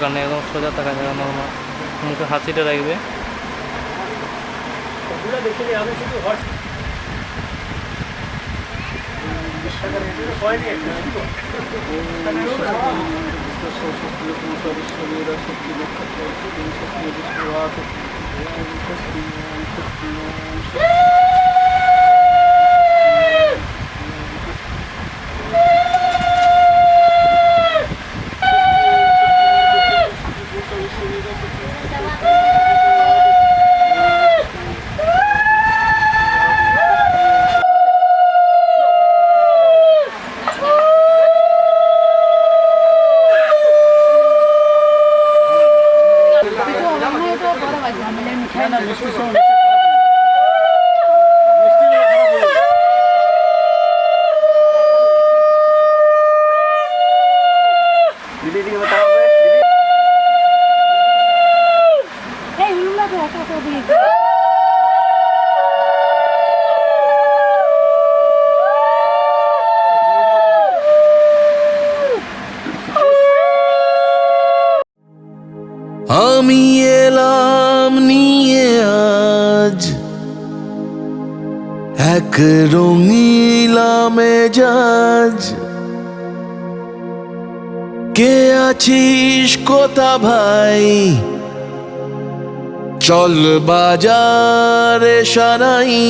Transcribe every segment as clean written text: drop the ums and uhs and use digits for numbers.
দরকার নেই, একদম সোজা থাকা যাবে নর্মাল, মুখে হাসিটা রাখবে। আমি এলাম নিয়ে আজ এক রঙিলা মেজাজ, কে আছিস কোথা ভাই, চল বাজারে সারাই,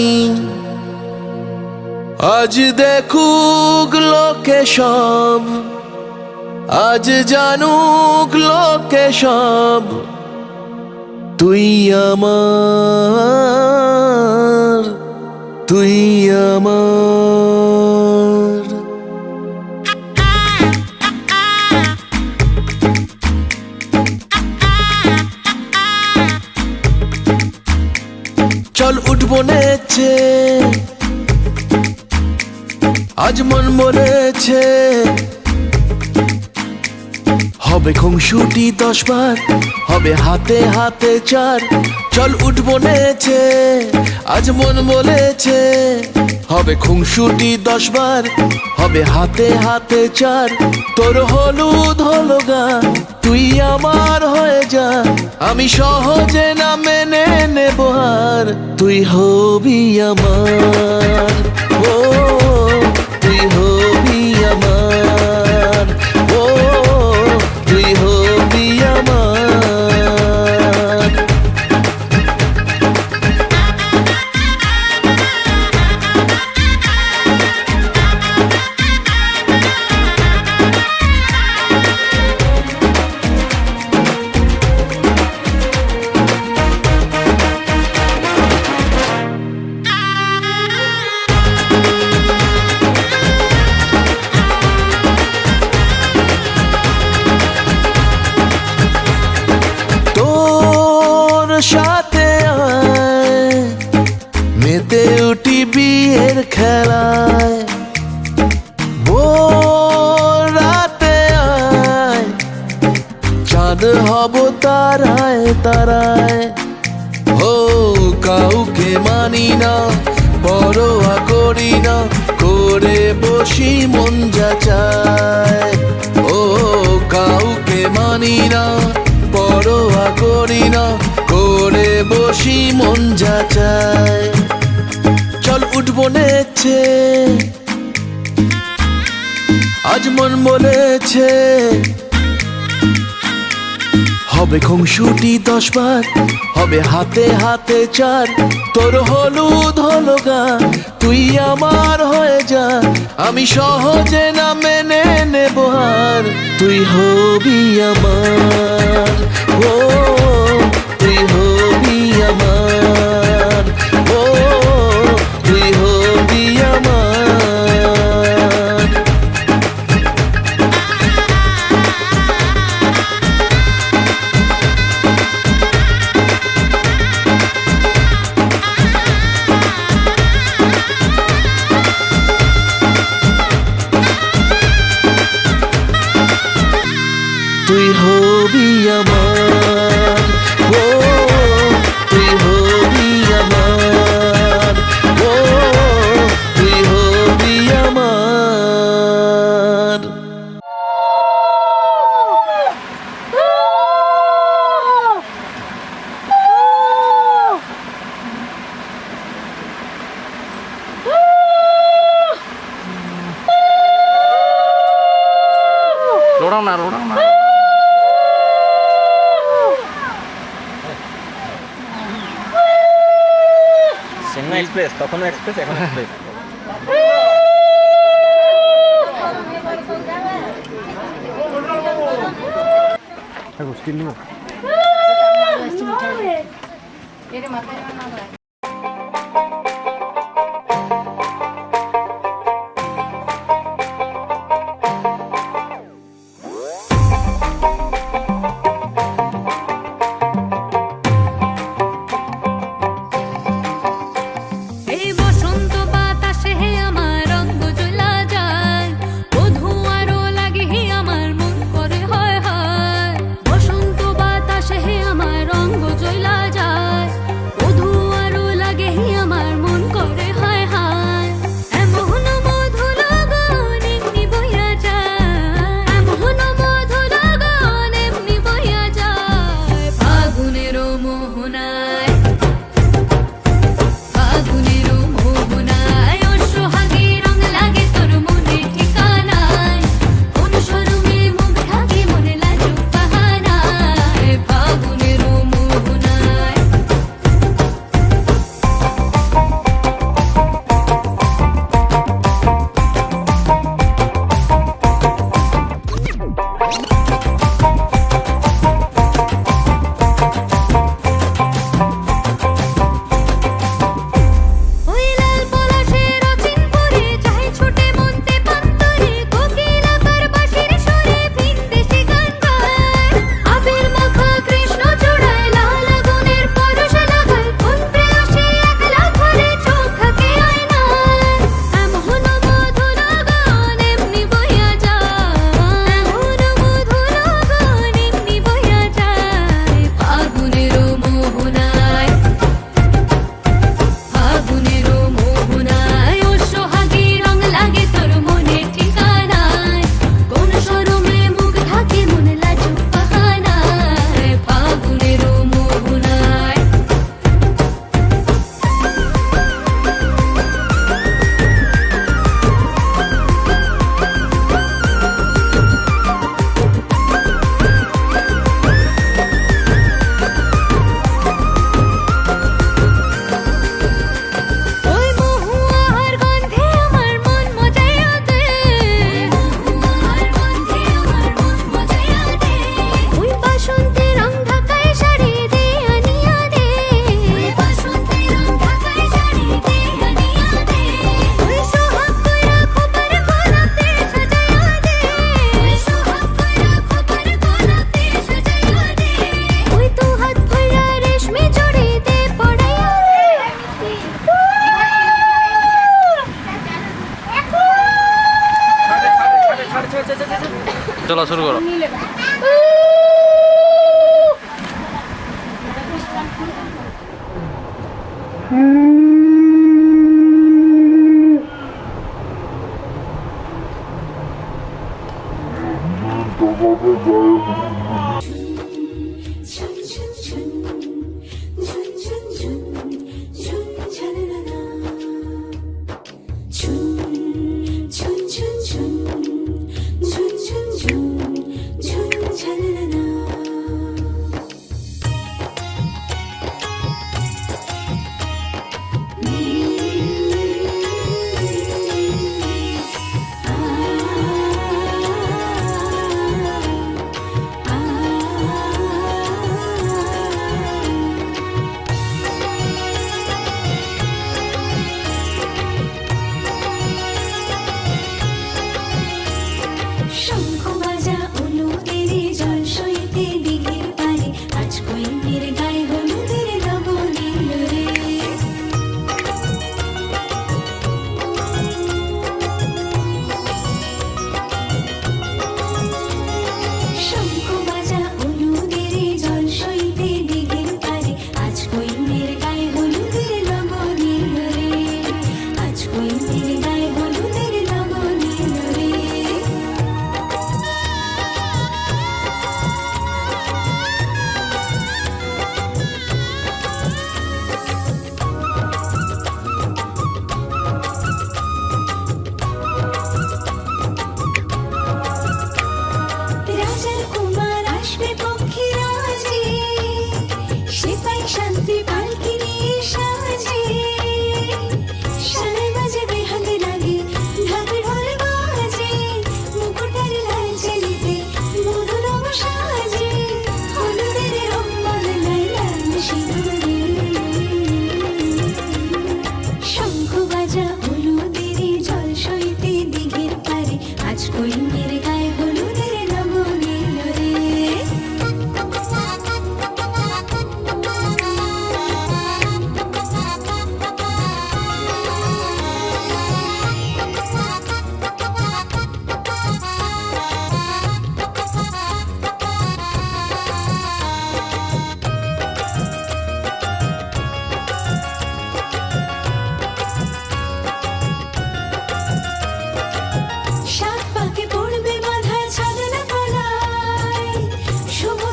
আজ দেখুক লোকে সব, আজ জানুক লোকে সব, তুই আমার, তুই আমার। চল উঠবো নেচে, আজ মন মরেছে, হবে খুংসুটি 10 বার, হবে হাতে হাতে 4, চল উঠবো নেচে, আজ মন বলেছে, হবে খুংসুটি 10 বার, হবে হাতে হাতে 4, তোর হলুদ হলো গা, তুই আমার হয়ে যা, আমি সহজে না মেনে নেব আর, তুই হবি আমার, ও তুই হবি আমার, ও তুই হবি আমার। সাথে আয় মেতে উঠি বিয়ের খেলায়, ভোর রাতে আয় চাঁদ হব তারায় তারায়, ও কাউকে মানি না পরোয়া করি না, করে বসি মন যা চায়, ও কাউকে মানি না পরোয়া করি না, করে বসি মন যা চায়, চল উঠবো নেচে, আজ মন বলেছে, হবে খুংসুটি 10 বার, হবে হাতে হাতে 4, তোর হলুদ হলো গা, তুই আমার হয়ে যা, আমি সহজে না মেনে নেব আর, তুই হবি আমার, ও তুই হবি আমার, ও তুই হবি আমার। তুই হবি আমার, ও তুই হবি আমার, ও তুই হবি আমার। এক্সপ্রেস, তখনও এক্সপ্রেস, এখন এক্সপ্রেস। এই বসন্ত বাতাসে হে আমার রঙ্গ জ্বলা যায়, বধূ আরো লাগে হে আমার মন করে হয় হয়। বসন্ত বাতাসে হে আমার রঙ্গ জ্বলা যায়, বধূ আরো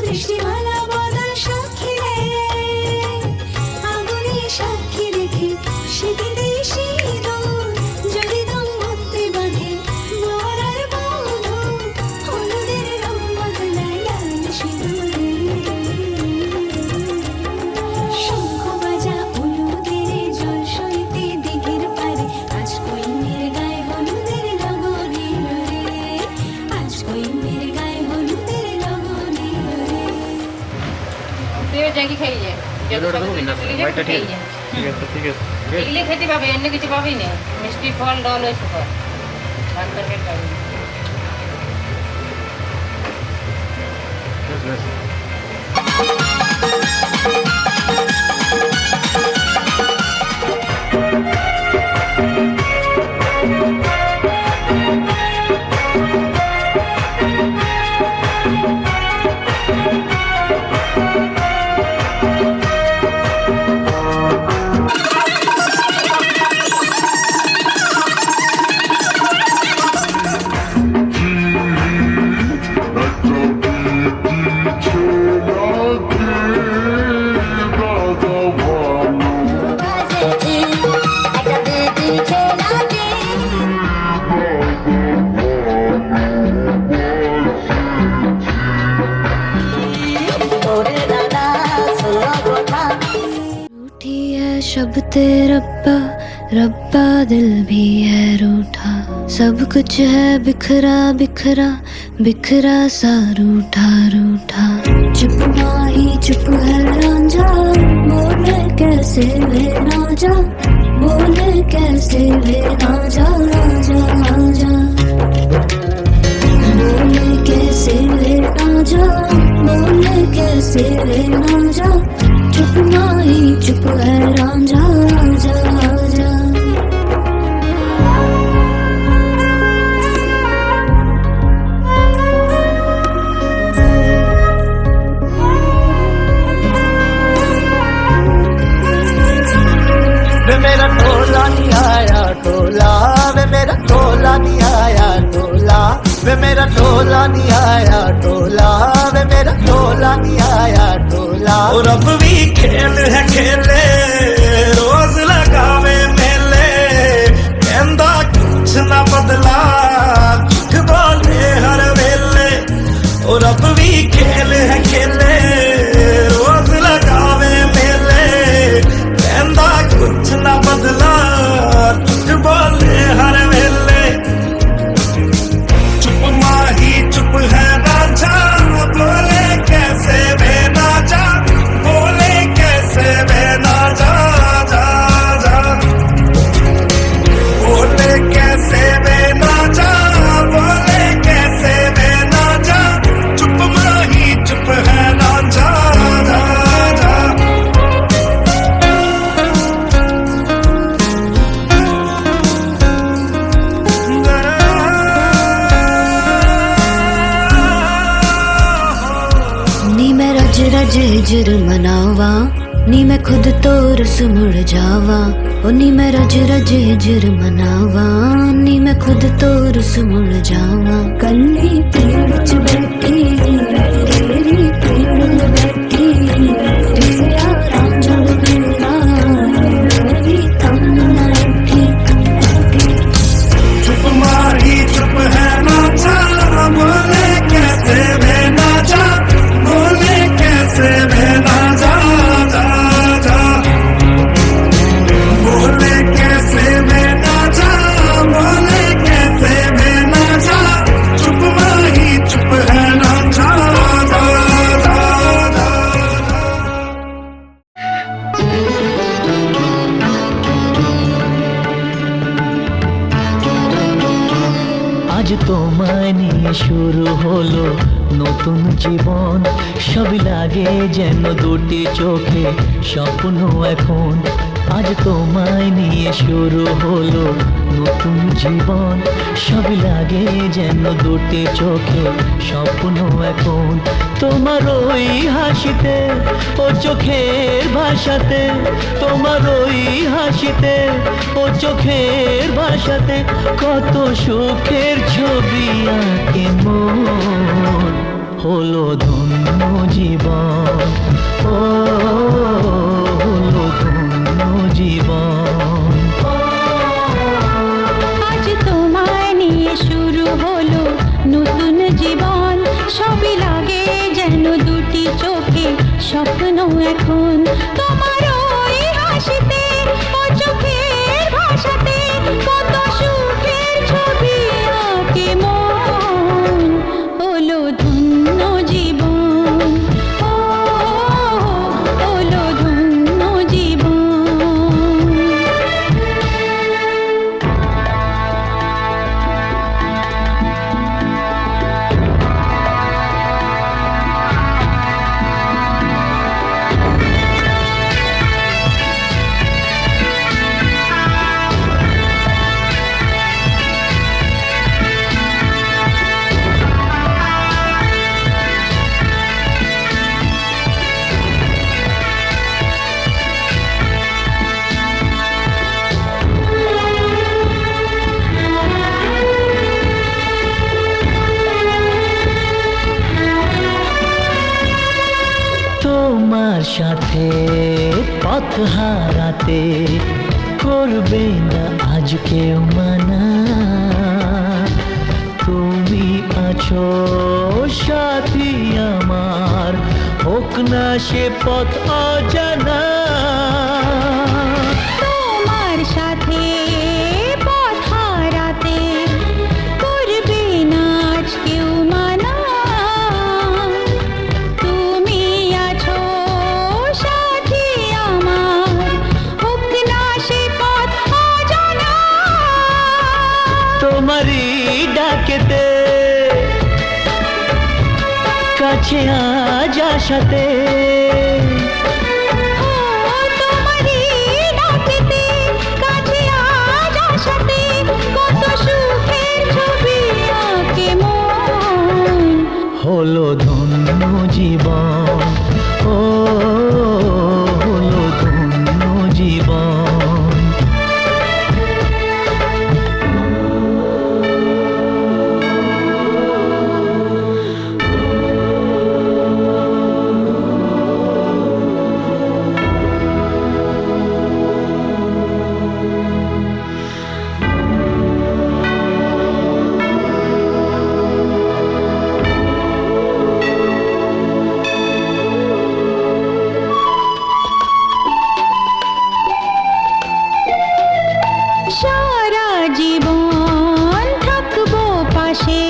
বৃষ্টিমালা বদল সাক্ষী রে, আগুনে সাক্ষী রেখে সেদিনে সিঁদুর যদি দম্পতি বাঁধে বর আর বধূ, হলুদের রং বদলায় লাল সিঁদুরে। শঙ্খ বাজা হলুদের জল সইতে দিঘির পারে, আজ কইমের গায়ে হলুদের লগন এলো রে, আজ কইমের গায়ে হলুদের লগন এলো রে। তুইও জ্যাকি খাই যা, এগুলোটা দেবো কিনা? হোয়াইটটা ঠিক আছে। ঠিক আছে, ঠিক আছে। এগুলি খেতে পাবে, অন্য কিছু পাবি না। মিষ্টি ফল ডল ওই সব ধান তরকারি পাবি না। বেশ, বেশ। रूठी है शब्द रब्बा, रब्बा दिल भी है रूठा, सब कुछ है बिखरा बिखरा, बिखरा सा रूठा रूठा। चुप माही चुप है रांझा, बोले कैसे वे ना जा, बोले कैसे वे ना जा, राजा राजा बोले कैसे वे ना जा, बोले कैसे वे ना जा। चुप माही चुप है रांझा, राजा राजा। वे मेरा टोला नहीं आया टोला, वे मेरा टोला नहीं आया टोला, वे मेरा टोला नहीं आया टोला, वे मेरा टोला नहीं आया टोला। और अब भी खेल है खेले, रोज लगावे मेले, कहंदा कुछ ना बदला, झूठ बोले हर वेले। और अब भी खेल है खेले, रोज लगावे मेले, कहंदा कुछ ना बदला, झूठ बोले हर वेले। चुप माही चुप है राजा, बोले कैसे वे ना जा, बोले कैसे वे ना जा, जा जा बोले कैसे वे ना जा, बोले कैसे वे ना जा। चुप माही चुप है राजा, जा जा नी मैं रज रज हिजर मनावा, नी मैं खुद तो रस मुड़ जावा, ओ नी मैं रज रज हिजर मनावा, नी मैं खुद तो रस मुड़ जावा। कल्ली पेड़ च बैठी तेरी पेड़ में बैठी, तेरा रांझा मेरा मेरी तम न रखी। चुप माही चुप है नाचा, बोले कैसे वे ना जा, बोले कैसे वे ना जा, जा जा बोले कैसे वे ना जा, बोले कैसे वे ना जा। चुप माही चुप है नाचा, जा जा जा। আজ তোমায় নিয়ে শুরু হলো নতুন জীবন, সবই লাগে যেন দুটি চোখে স্বপ্ন এখন। আজ তোমায় নিয়ে শুরু হলো নতুন জীবন, সবই লাগে যেন দুটি চোখে স্বপ্ন এখন। তোমার ওই হাসিতে ও চোখের ভাষাতে, তোমার ওই হাসিতে ও চোখের ভাষাতে, কত সুখের ছবি আঁকে মন। হলো ধন্য জীবন, ও হলো ধন্য জীবন। আজ তোমায় নিয়ে শুরু হলো নতুন জীবন, সবই লাগে যেন দুটি চোখে স্বপ্ন এখন। তোমার ওই হাসিতে ও চোখের ভাষাতে কত সুখের ছবি আঁকে মন, হলো ধন্য জীবন, ও হলো ধন্য জীবন। তোমার সাথে পথ হারাতে করবে না আজ কেউ মানা, তুমি আছো সাথী আমার, হোক না সে পথ অজানা। তোমার সাথে পথ হারাতে করবে না আজ কেউ মানা, তুমি আছো সাথী আমার, হোক না সে পথ অজানা। তোমারই ডাকেতে কাছে আজ আসাতে, তোমারই ডাকেতে কাছে আজ আসাতে কত সুখের ছবি আঁকে মন, হলো ধন্য জীবন, ও হলো ধন্য জীবন। সারা জীবন থাকবো পাশে,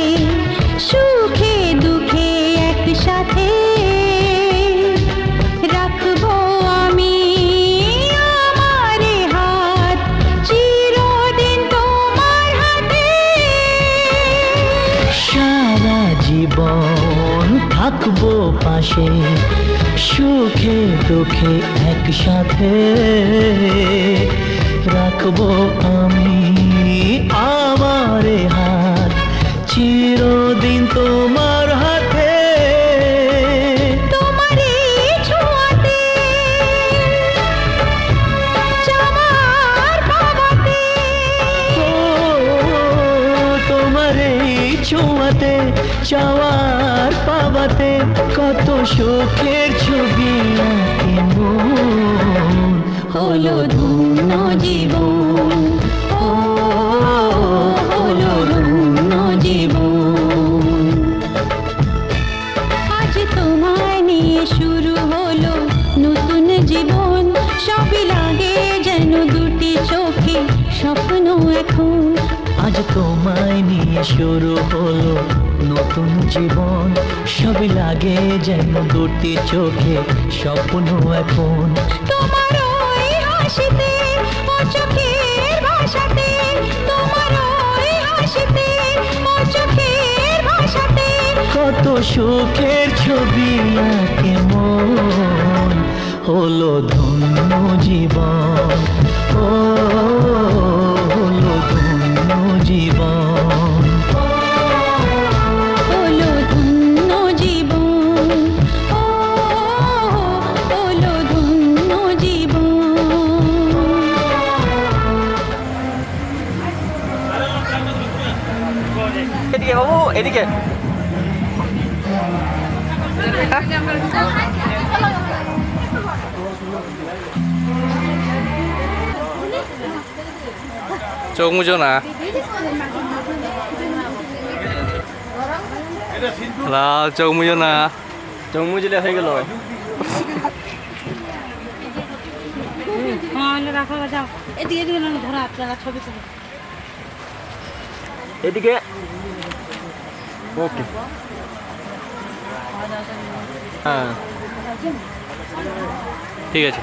সুখে দুঃখে একসাথে রাখবো আমি আমার হাত, চিরদিন তোমার হাতে। সারা জীবন থাকবো পাশে, সুখে দুঃখে একসাথে রাখবো আমি আমার হাত, চিরদিন তোমার হাতে। তোমারই ছোঁয়াতে চাওয়ার পাওয়াতে, ও তোমার এই ছোঁয়াতে চাওয়ার পাওয়াতে কত সুখের ছবি আঁকে মন, হলো ধন্য জীবন, ও হলো ধন্য জীবন। আজ তোমায় নিয়ে শুরু হলো নতুন জীবন, সবই লাগে যেন দুটি চোখে স্বপ্ন এখন। আজ তোমায় নিয়ে শুরু হলো নতুন জীবন, সবই লাগে যেন দুটি চোখে স্বপ্ন এখন। তোমার ওই হাসিতে ও চোখের ভাষাতে, তোমার ওই হাসিতে ও চোখের ভাষাতে কত সুখের ছবি আঁকে মন, হলো ধন্য জীবন, ও হলো ধন্য জীবন। হলো ধন্য জীবন, ও হলো ধন্য জীবন। এদিকে বাবু, এদিকে। চোখ মুছো না, লাল চোখ মুছো না। চোখ মুজলে হয়ে গেল। এদিকে ওকে। হ্যাঁ ঠিক আছে।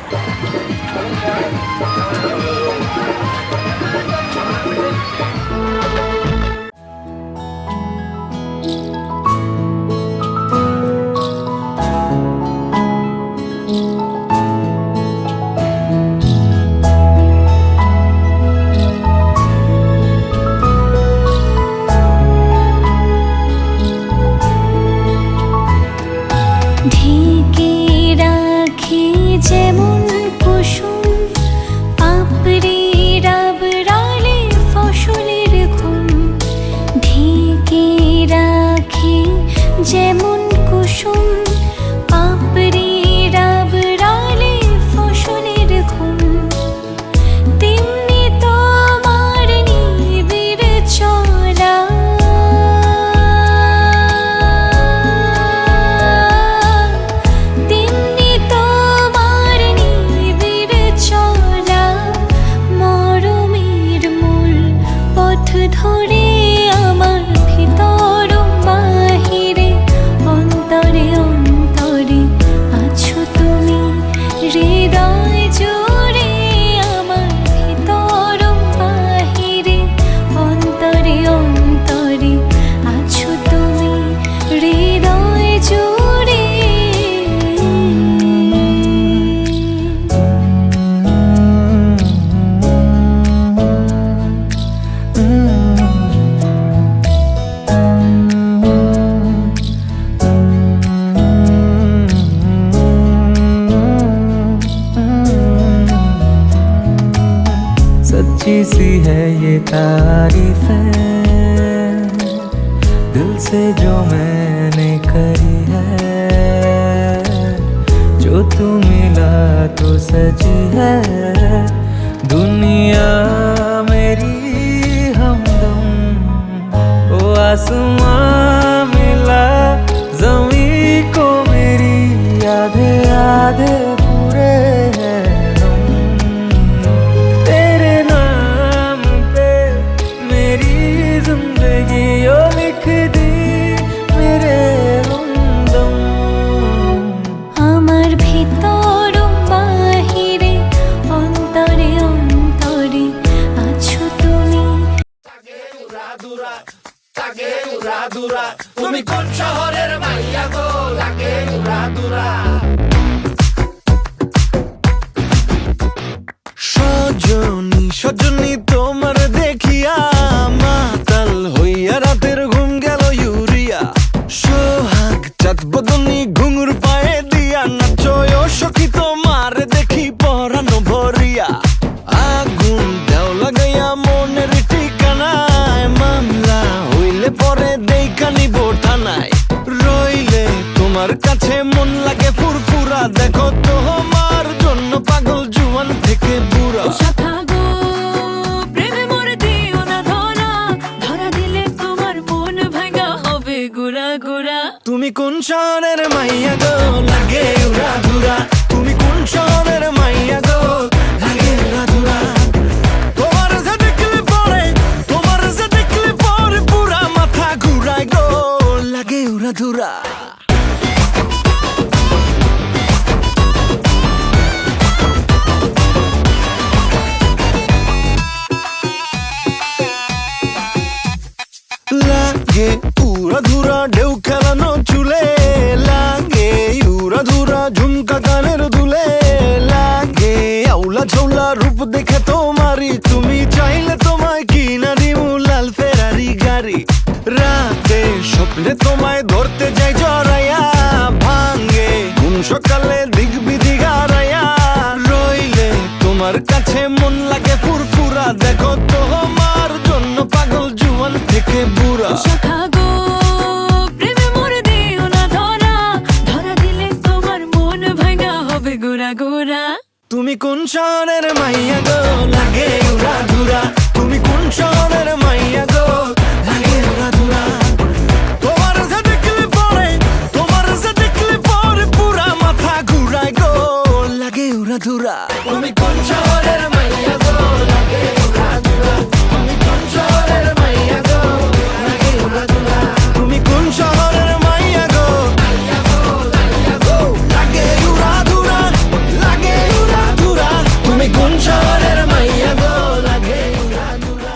ঢেকে রাখি যেমন কুসুম পাপড়ি রাবড়ালে ফসলের ঘুম। ঢেকে রাখি যেমন কুসুম পাপড়ি রাবড়ালে ফসলের ঘুম। তেমনি তোমার নিবিড় চলা ধরে আমার ভিতর বাহিরে অন্তরে অন্তরে আছো তুমি হৃদয় জুড়ে। আমার ভিতর বাহিরে অন্তরে অন্তরে আছো তুমি হৃদয় জুড়ে। सच्ची सी है ये तारीफ है दिल से जो मैंने करी है। जो तू मिला तो सजी है दुनिया मेरी हमदम। ओ आसमां मिला जमी को मेरी आधे आधे पूरे हैं हम। तेरे नाम पे मेरी जिंदगी ओ लिख दी मेरे हमदम। আমার ভিতর বাহিরে অন্তরে অন্তরে আছো তুমি। তুমি কোন শহরের মাইয়া গো লাগে উড়া দুরা। সজনী সজনী তোমার দেখিয়া মাতাল হইয়া রাতের ঘুম গেল ইউরিয়া। সোহাগ চাঁদ বদনী ঘুঙুর পায়ে দিয়া নাচয় সখী তোমার দেখি পরানো ভরিয়া। আগুন দেও লাগাইয়া মনের ঠিকানায় মামলা হইলে পরে দেইকা নিব থানায়। রইলে তোমার কাছে মন লাগে ফুরফুরা দেখো তোমার জন্য পাগল জুয়ান থেকে বুড়া। শাখা গো প্রেমে মোর দিও না ধরা, ধরা দিলে তোমার মন ভাঙা হবে গুড়া গুড়া। তুমি কোন শহরের মাইয়া গো লাগে উড়া ধুরা। তুমি কোন শহরের মাইয়া গো লাগে উড়া ধুরা। তোমার যে দেখলে পরে তোমার যে দেখলে পরে পুরা মাথা ঘুরায় গো লাগে উড়া ধুরা। লাগে উড়া ধুরা ঢেউ খেলানো চুলে। লাগে উড়া ধুরা ঝুমকা কানের দুলে। লাগে আউলা ঝৌলা রূপ দেখে তোমারি তুমি চাইলে তোমায় কিনা দিমু লাল ফেরারি গাড়ি। রাতে স্বপ্নে তোমায় ধরতে যাই জড়াইয়া ভাঙ্গে ঘুম সকালে দিক বিধি গারাইয়া। রইলে তোমার কাছে মন লাগে ফুরফুরা দেখো তোমার জন্য পাগল জুয়ান থেকে বুড়া। শাখা গো প্রেমে মোর দিও না ধরা, ধরা দিলে তুমি কোন শহরের মাইয়া গো লাগে উড়া ধুরা তুমি কোন শহরের মাইয়া গো লাগে উড়া ধুরা তোমার যে দেখলে পরে পুরা মাথা ঘুরায় গো লাগে উড়া ধুরা তুমি কোন শহরের মাইয়া গো লাগে উড়া ধুরা তুমি কোন শহরের মাইয়া গো লাগে উড়া ধুরা তুমি কোন শহরের মাইয়া গো লাগে উড়া ধুরা লাগে উড়া ধুরা তুমি কোন শহরের মাইয়া গো লাগে উড়া ধুরা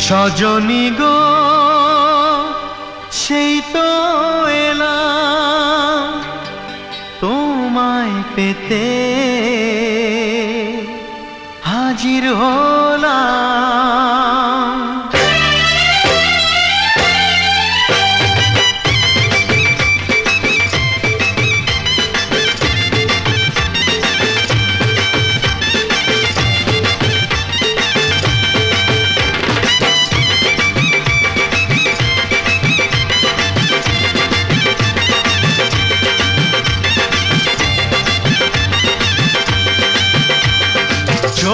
সজনী গো সেই তো এলাম তোমায় পেতে হাজির হলাম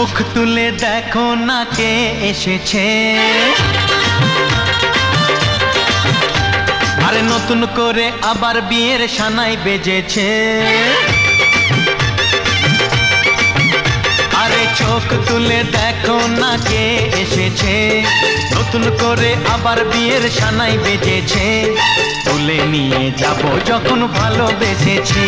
চোখ তুলে দেখো না কে এসেছে আরে নতুন করে আবার বিয়ের সানাই বেজেছে আরে চোখ তুলে দেখো না কে এসেছে নতুন করে আবার বিয়ের সানাই বেজেছে তুলে নিয়ে যাব যখন ভালোবেসেছি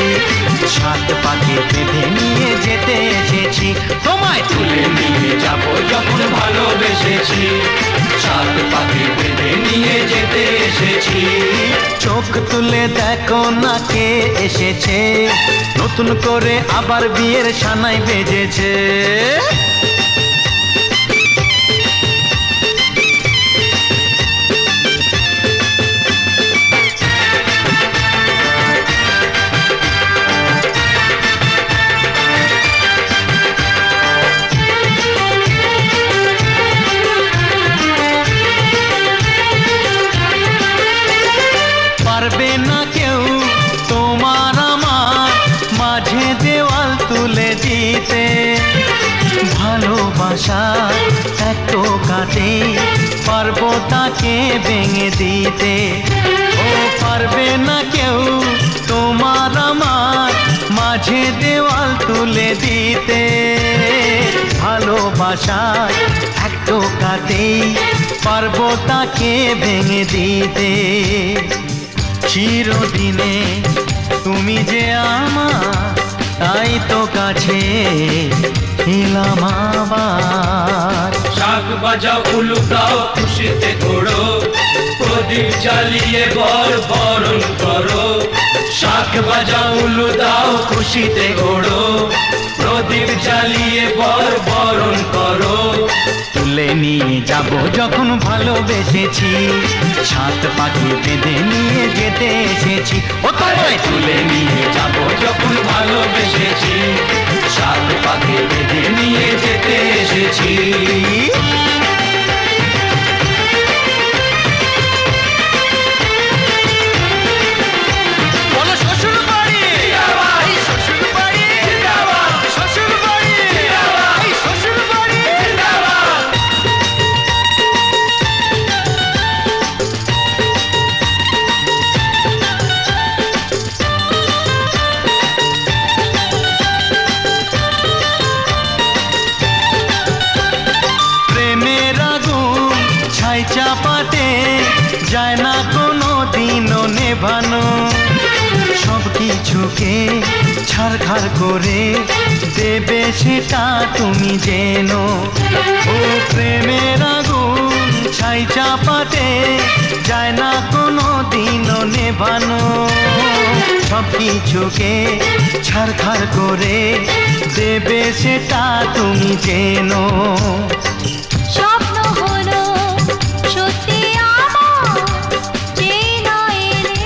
সাত পাকে বেঁধে নিয়ে যেতে এসেছি তোমায় তুলে নিয়ে যাব যখন ভালোবেসেছি সাত পাকে বেঁধে নিয়ে যেতে এসেছি চোখ তুলে দেখো না কে এসেছে নতুন করে আবার বিয়ের সানাই বেজেছে পারবে না কেউ তোমার আমার মাঝে দেওয়াল তুলে দিতে ভালোবাসা এত কাটে পারবো তাকে ভেঙে দিতে ও পারবে না কেউ তোমার আমার মাঝে দেওয়াল তুলে দিতে ভালোবাসা এত কাটে পারবো তাকে ভেঙে দিতে চিরদিনে তুমি যে আমার তাই তো কাছে এলাম আবার শাক বাজাও উলু দাও খুশিতে ঘোড়ো প্রদীপ জ্বালিয়ে বরণ করো শাক বাজাও উলু দাও খুশিতে ঘোড়ো প্রদীপ জ্বালিয়ে বরণ করো তুলে নিয়ে যাব যখন ভালোবেসেছি সাত পাখি বেঁধে নিয়ে যেতে এসেছি ও তোমায় তুলে নিয়ে যাব যখন ভালোবেসেছি সাত পাকে বেঁধে নিয়ে যেতে এসেছি চাপাতে যায় না কোনো দিনও নেভানো সব কিছুকে ছারখার করে দেবে সেটা তুমি জেনো। ও প্রেমের আগুন ছাই চাপাতে যায় না কোনো দিনও নেভানো। সব কিছুকে ছারখার করে দেবে সেটা তুমি জেনো। স্বপ্ন হলো সত্যি আমার, যে না এলে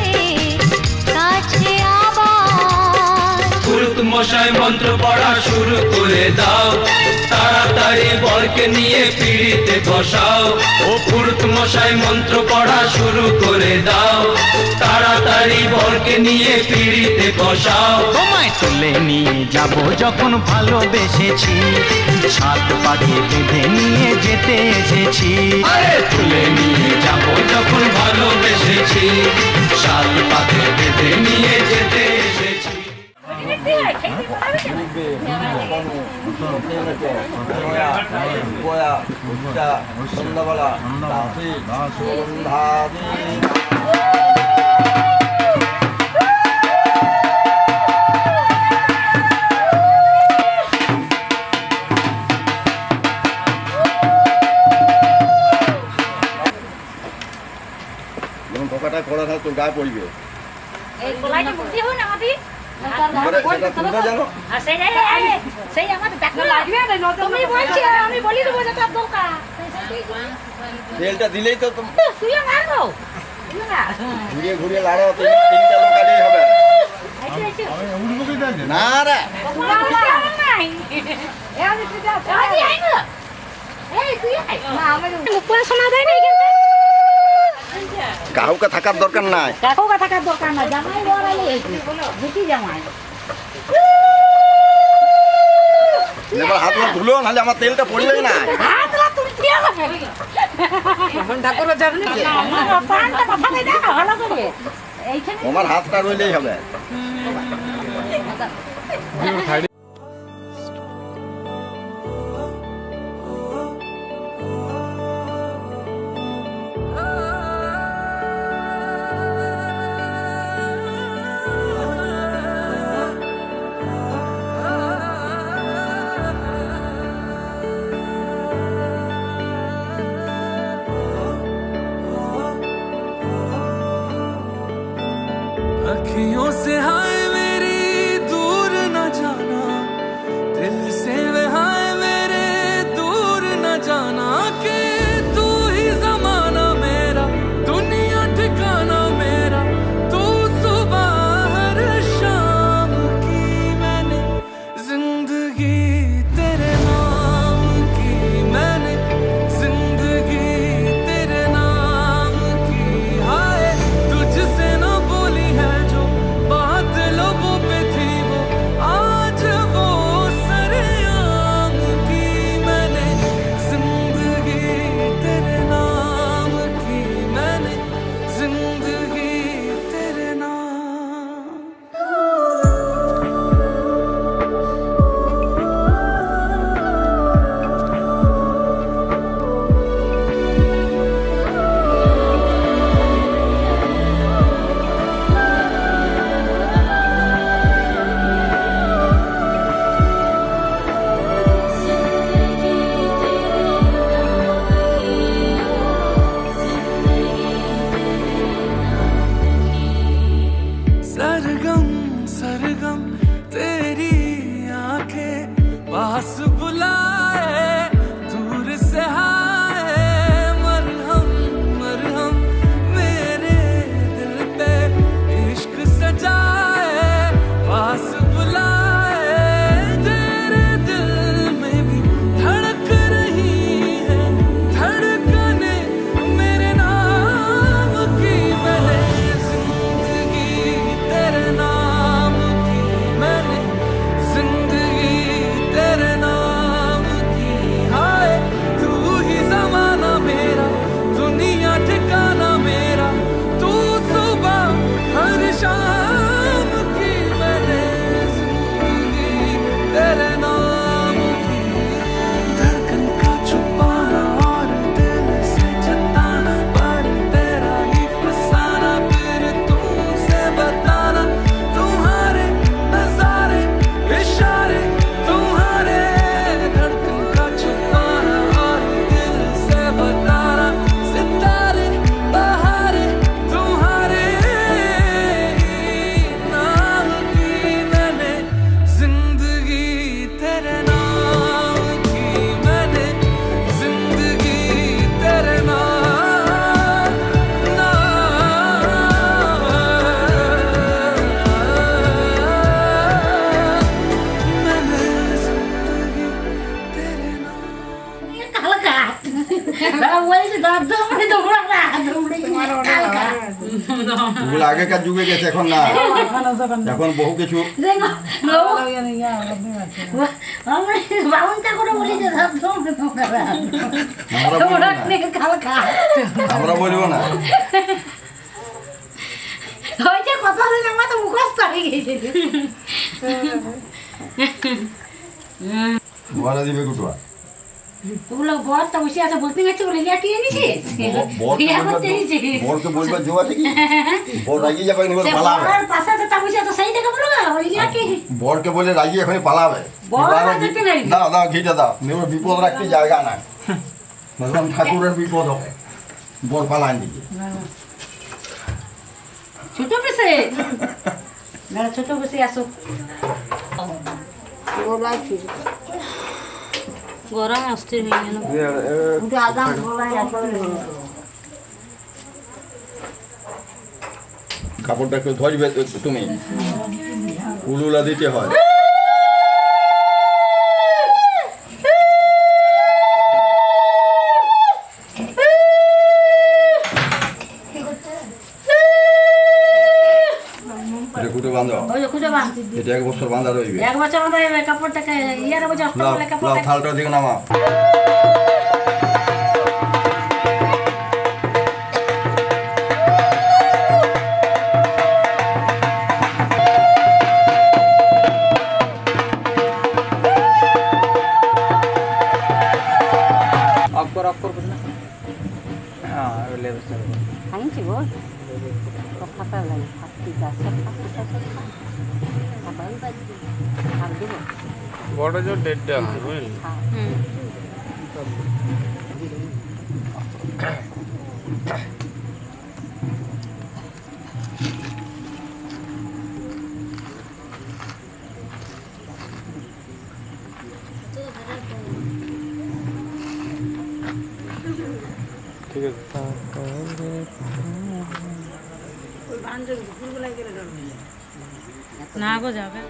কাছে আবার। পুরুত মশাই মন্ত্র পড়া শুরু করে দাও, তাড়াতাড়ি বরকে নিয়ে পিড়িতে বসাও। ও পুরুত মশাই মন্ত্র পড়া শুরু করে দাও, তাড়াতাড়ি বরকে নিয়ে পিড়িতে বসাও। তোমায় তুলে নিয়ে যাব যখন ভালোবেসেছি, সাত পাকে বেঁধে নিয়ে যেতে এসেছি। আরে তুলে নিয়ে যাব যখন ভালোবেসেছি, সাত পাকে বেঁধে নিয়ে যেতে এসেছি। সন্ধ্যাবেলা যখন পোকাটা করা থাকে তোর গায়ে পড়বে। এই গলাটা বুদ্ধি হয় না আমাদের সেটা তোমরা জানো। আর সেই আমাদের দেখা লাগবে না। তুমি বলছি আমি বলি দেবো যেটা দরকার। তেলটা দিলেই তো তুইও মারবো ঘুরিয়ে ঘুরিয়ে লাড়ো, তিনটা লোক আলেই হবে। না রে শোনা যায় না কাউকে থাকার দরকার নাই। কাকুকে থাকার দরকার না, জামাই বড়ালি বুঝি জামাই। এবার হাত ধুলো, নাহলে আমার তেলটা পড়বেই না। তোমার হাতটা রইলেই হবে। अखियों से हाय मेरी दूर न जाना, दिल से वे हाय मेरे दूर न जाना, कि तू ही जमाना मेरा, दुनिया ठिकाना मेरा, तू सुबह हर शाम की मैंने जिंदगी तेरे नाम की, मैंने जिंदगी तेरे नाम की। हाय तुझसे न बोली है जो बात लोगों पे थी, वो आज वो सरेआम की, मैंने जिंदगी तेरे नाम की, मैंने जिंदगी तेरे नाम। सरगम सरगम तेरी आंखें पास बुलाए, दूर से हाय मरहम मरहम मेरे दिल पे इश्क सजाए, पास बुलाए तेरे दिल में भी धड़क रही है धड़कने मेरे नाम की, मैंने जिंदगी तेरे नाम की, मैंने जिंदगी तेरे नाम আগেকার যুগে গেছে, এখন না, এখন বহু কিছু। আমরা বলবো না, বলা দিবে কুটুয়া। বরটা বসে আছে, বলতে গেছে বলে লিয়াটিয়ে নিছিস, বরকে বলবার জো আছে কি? বর রাগিয়ে যাবে, পালাবে। বরকে বলে রাগিয়ে এখনই পালাবে। দাও দাও ঘিটা দাও, বিপদ রাখতে জায়গা নাই, ঠাকুরের বিপদ হবে, বর পালায় দিকে। ছোট বেশে ছোট বেশে আসো, গরম অস্থির হয়ে গেল। কাপড়টা একটু ধরবে তুমি, উলুলা দিতে হয়। খুঁটে বাঁধো, এটা 1 বছর বাঁধা রইবে। 1 বছর বাঁধা রইবে কাপড়টাকে, ইয়ার বছর কাপড়টা থালটা দিকে নামা। ভাঙছি বল খাতা লাগে, বড় যে ডেটটা বুঝলি। ঠিক আছে, না গো যাবে।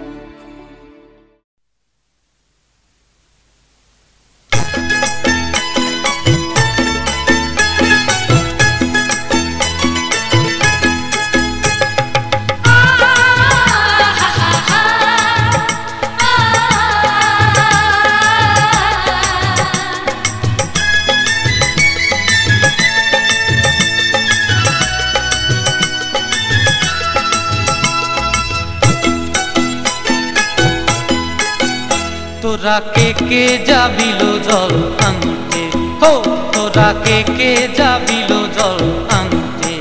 তোরা কে যাবিল জল আনতে, হো তোরা কে যাবিল জল আনতে,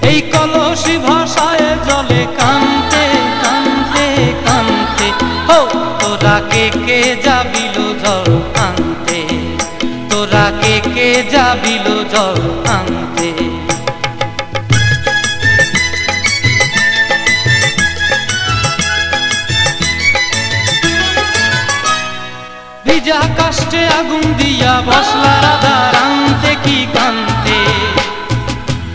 এই কলসি ভাষায় জলে কানতে কানতে কানতে, হো তোরা কে যাবিল জল আনতে, তোরা কে যাবিল জল আনতে। ভিজা কাষ্টে আগুন দিয়া বসলা রাধা রানতে কি কানতে,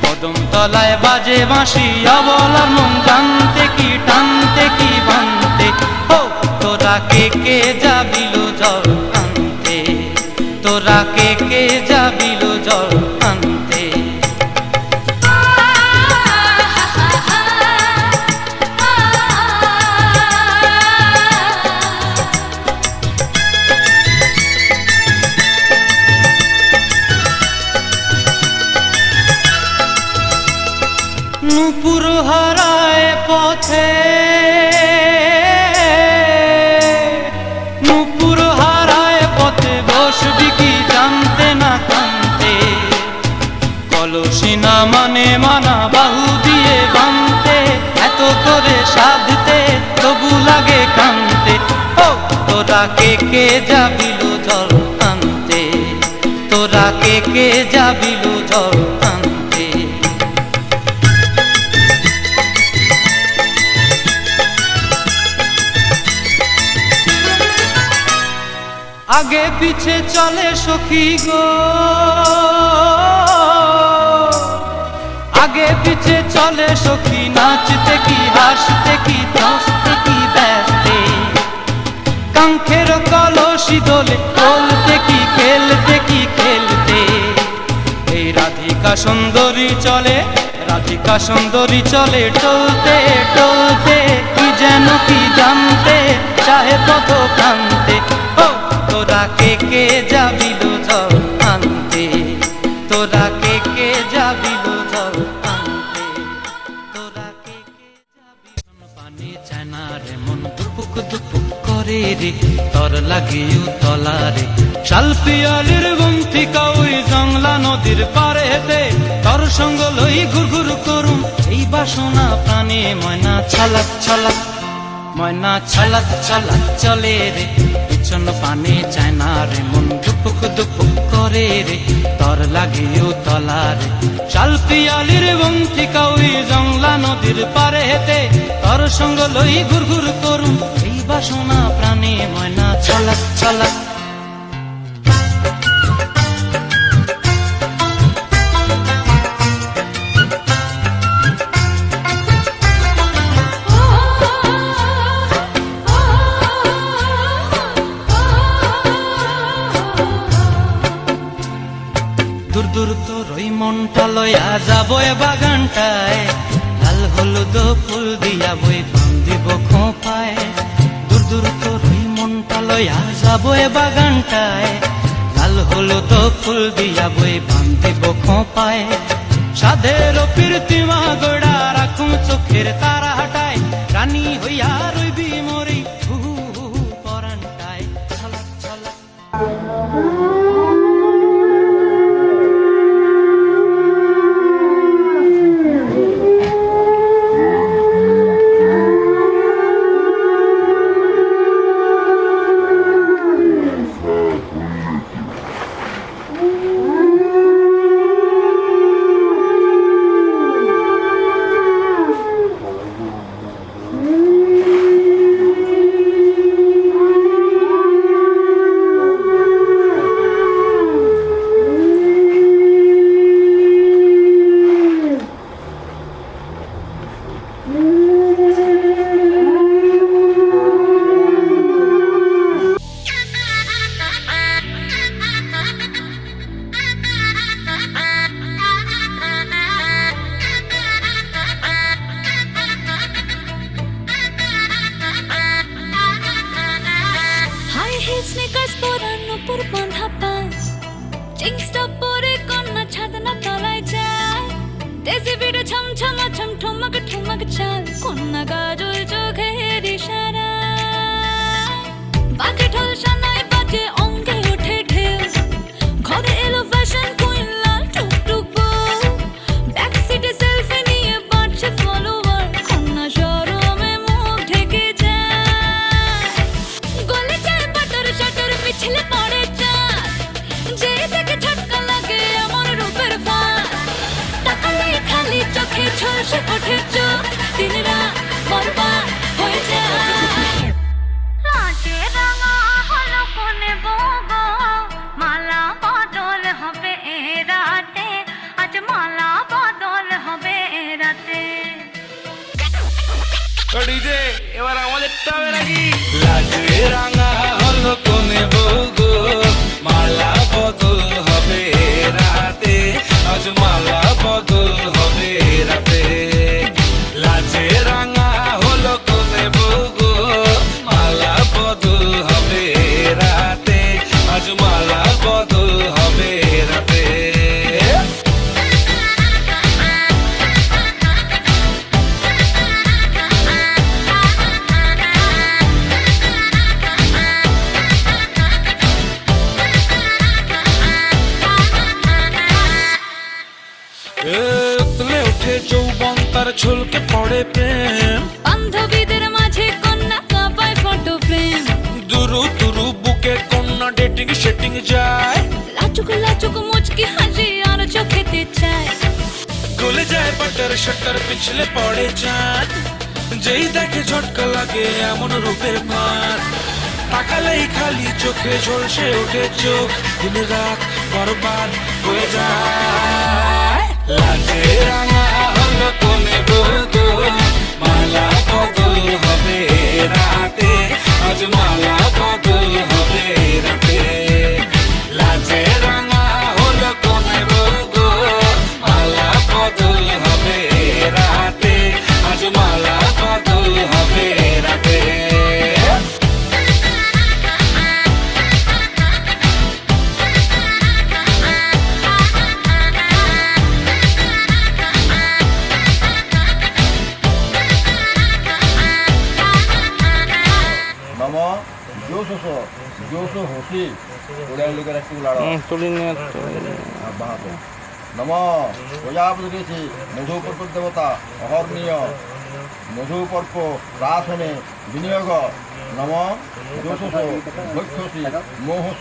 কদম তলায় বাজে বাঁশি অবলার মন জানতে কি টানতে কি বানতে, হো তোরা কে যাবিল জল আনতে, তোরা কে যাবিল জল আনতে। নূপুর হারায় পথে, নূপুর হারায় পথে বসবি কি জানতে না কানতে, কলসি না মানে মানা বাহু দিয়ে বানতে, এত করে সাধতে তবু লাগে কানতে, ও তোরা কে যাবিল জল আনতে, তোরা কে যাবিল জল আনতে। আগে পিছে চলে সখী গো, আগে পিছে চলে সখী, নাচতে কি হাসতে কি দশতে কি ব্যস্তে, কাঙ্ক্ষের কলসি দোলে বলতে কি খেলতে কি খেলতে, এই রাধিকা সুন্দরী চলে রাধিকা সুন্দরী চলে টলতে টলতে, কি যেন কি জানতে চাহে পথ প্রান্তে। ও তোরা কে কে যাবিল জল আনতে, তোরা কে কে যাবিল জল আনতে, তোরা কে কে যাবিল পানি চায় না রে মন দুপুক দুপুক করে রে, তর লাগিও তলারে শালপিয়ালির গুন্থিকা ওই জংলা নদীর পারে হেতে, তর সঙ্গ লই ঘুর ঘুর করুম এই বাসনা প্রাণে। ময়না ছালাক ছালাক, ময়না ছালাক ছালাক চলে রে, পিছন পানে চায় না রে মন দুপুক দুপুক করে রে, তর লাগিও তলারে শালপিয়ালির গুন্থিকা ওই জংলা নদীর পারে হেতে, তর সঙ্গ লই ঘুর ঘুর করুম এই বাসনা প্রাণে। ময়না ছালাক ছালাক। দূর দূর তোর ওই মনটা লয়া যাবো এ বাগানটায়, লাল হলুদ ফুল দিয়া বই বান্ধিব খোঁপায়। দূর দূর তোর ওই মনটা লয়া যাবো এ বাগানটায়, লাল হলুদ ফুল দিয়া বই বান্ধিব খোঁপায়। সাধের প্রীতিমা গোড়া রাখুম চোখের তারা হাটায়, রানী হইয়া রইবি মরি হু হু হু পরানটায়। ছলাক ছলাক। স্নিকার্স পরানো পর বাঁধা পাঁচ, জিন্সটা পরে কন্যা ছাদনা তলায় যায়, দেশি বিড়ে ছমছমা ছম ঠমক ঠমক চাল, কন্যা গাজল চোখের ইশারা, বাজে ঢোল সানাই বাজে অঙ্গে ওঠে ঢেউ, ঘরে এলো ফ্যাশন কুইন লাল টুকটুক বউ, ব্যাক সিটে সেলফি নিয়ে বাড়ছে ফলোয়ার, কন্যা শরমে মুখ ঢেকে যায়, গলে যায় বাটার শাটার পিছলে পড়ে চাঁদ, যে দেখে ঝটকা লাগে আমার রূপের ফাঁদ, তাকালে খালি চোখে ঝলসে ওঠে চোখ, দিন রাত বরবাদ হয়ে যায়। লাজে রাঙা হলো কোনে বগো, মালা বদল হবে এ রাতে, আজ মালা বদল হবে এ রাতে। ডিজে এবার আমাদেরটা হবে নাকি? লাজে রাঙা হলো কোনে বগো, মালা বদল হবে রাতে, আজ মালা বদল হবে রাতে। লাজে রাঙা হলো কোনে বগো, মালা বদল হবে রাতে, আজ মালা বদল হবে রাতে। উতলে ওঠে যৌবন তার ঝলকে পড়ে প্রেম, বান্ধবীদের মাঝে কন্যা কাঁপায় ফটো ফ্রেম, দুরু দুরু বুকে কন্যা ডেটিং সেটিং যায়, লাচুক লাচুক মুচকি হাসি আর চোখেতে চায়, গলে যায় বাটার শাটার পিছলে পড়ে চাঁদ, যেই দেখে ঝটকা লাগে এমন রূপের ভার, তাকালেই খালি চোখে ঝলসে ওঠে চোখ, দিন রাত বরবাদ হয়ে যায়। লাজে রাঙা হলো কোনে বগো, মালা বদল হবে রাতে, আজ মালা বদল হবে রাতে। লাজে রাঙা হলো কোনে বগো, মালা বদল হবে জোশো হসি ওড়িয়া লোকের একটু লাড়ো তুলি নিয়ে বাহাতে নম প্রজাপতি মধুপর্প দেবতা অহর্ণীয় মধুপর্প রাসনে বিনিয়োগ নম যশস ভক্ষসি মোহস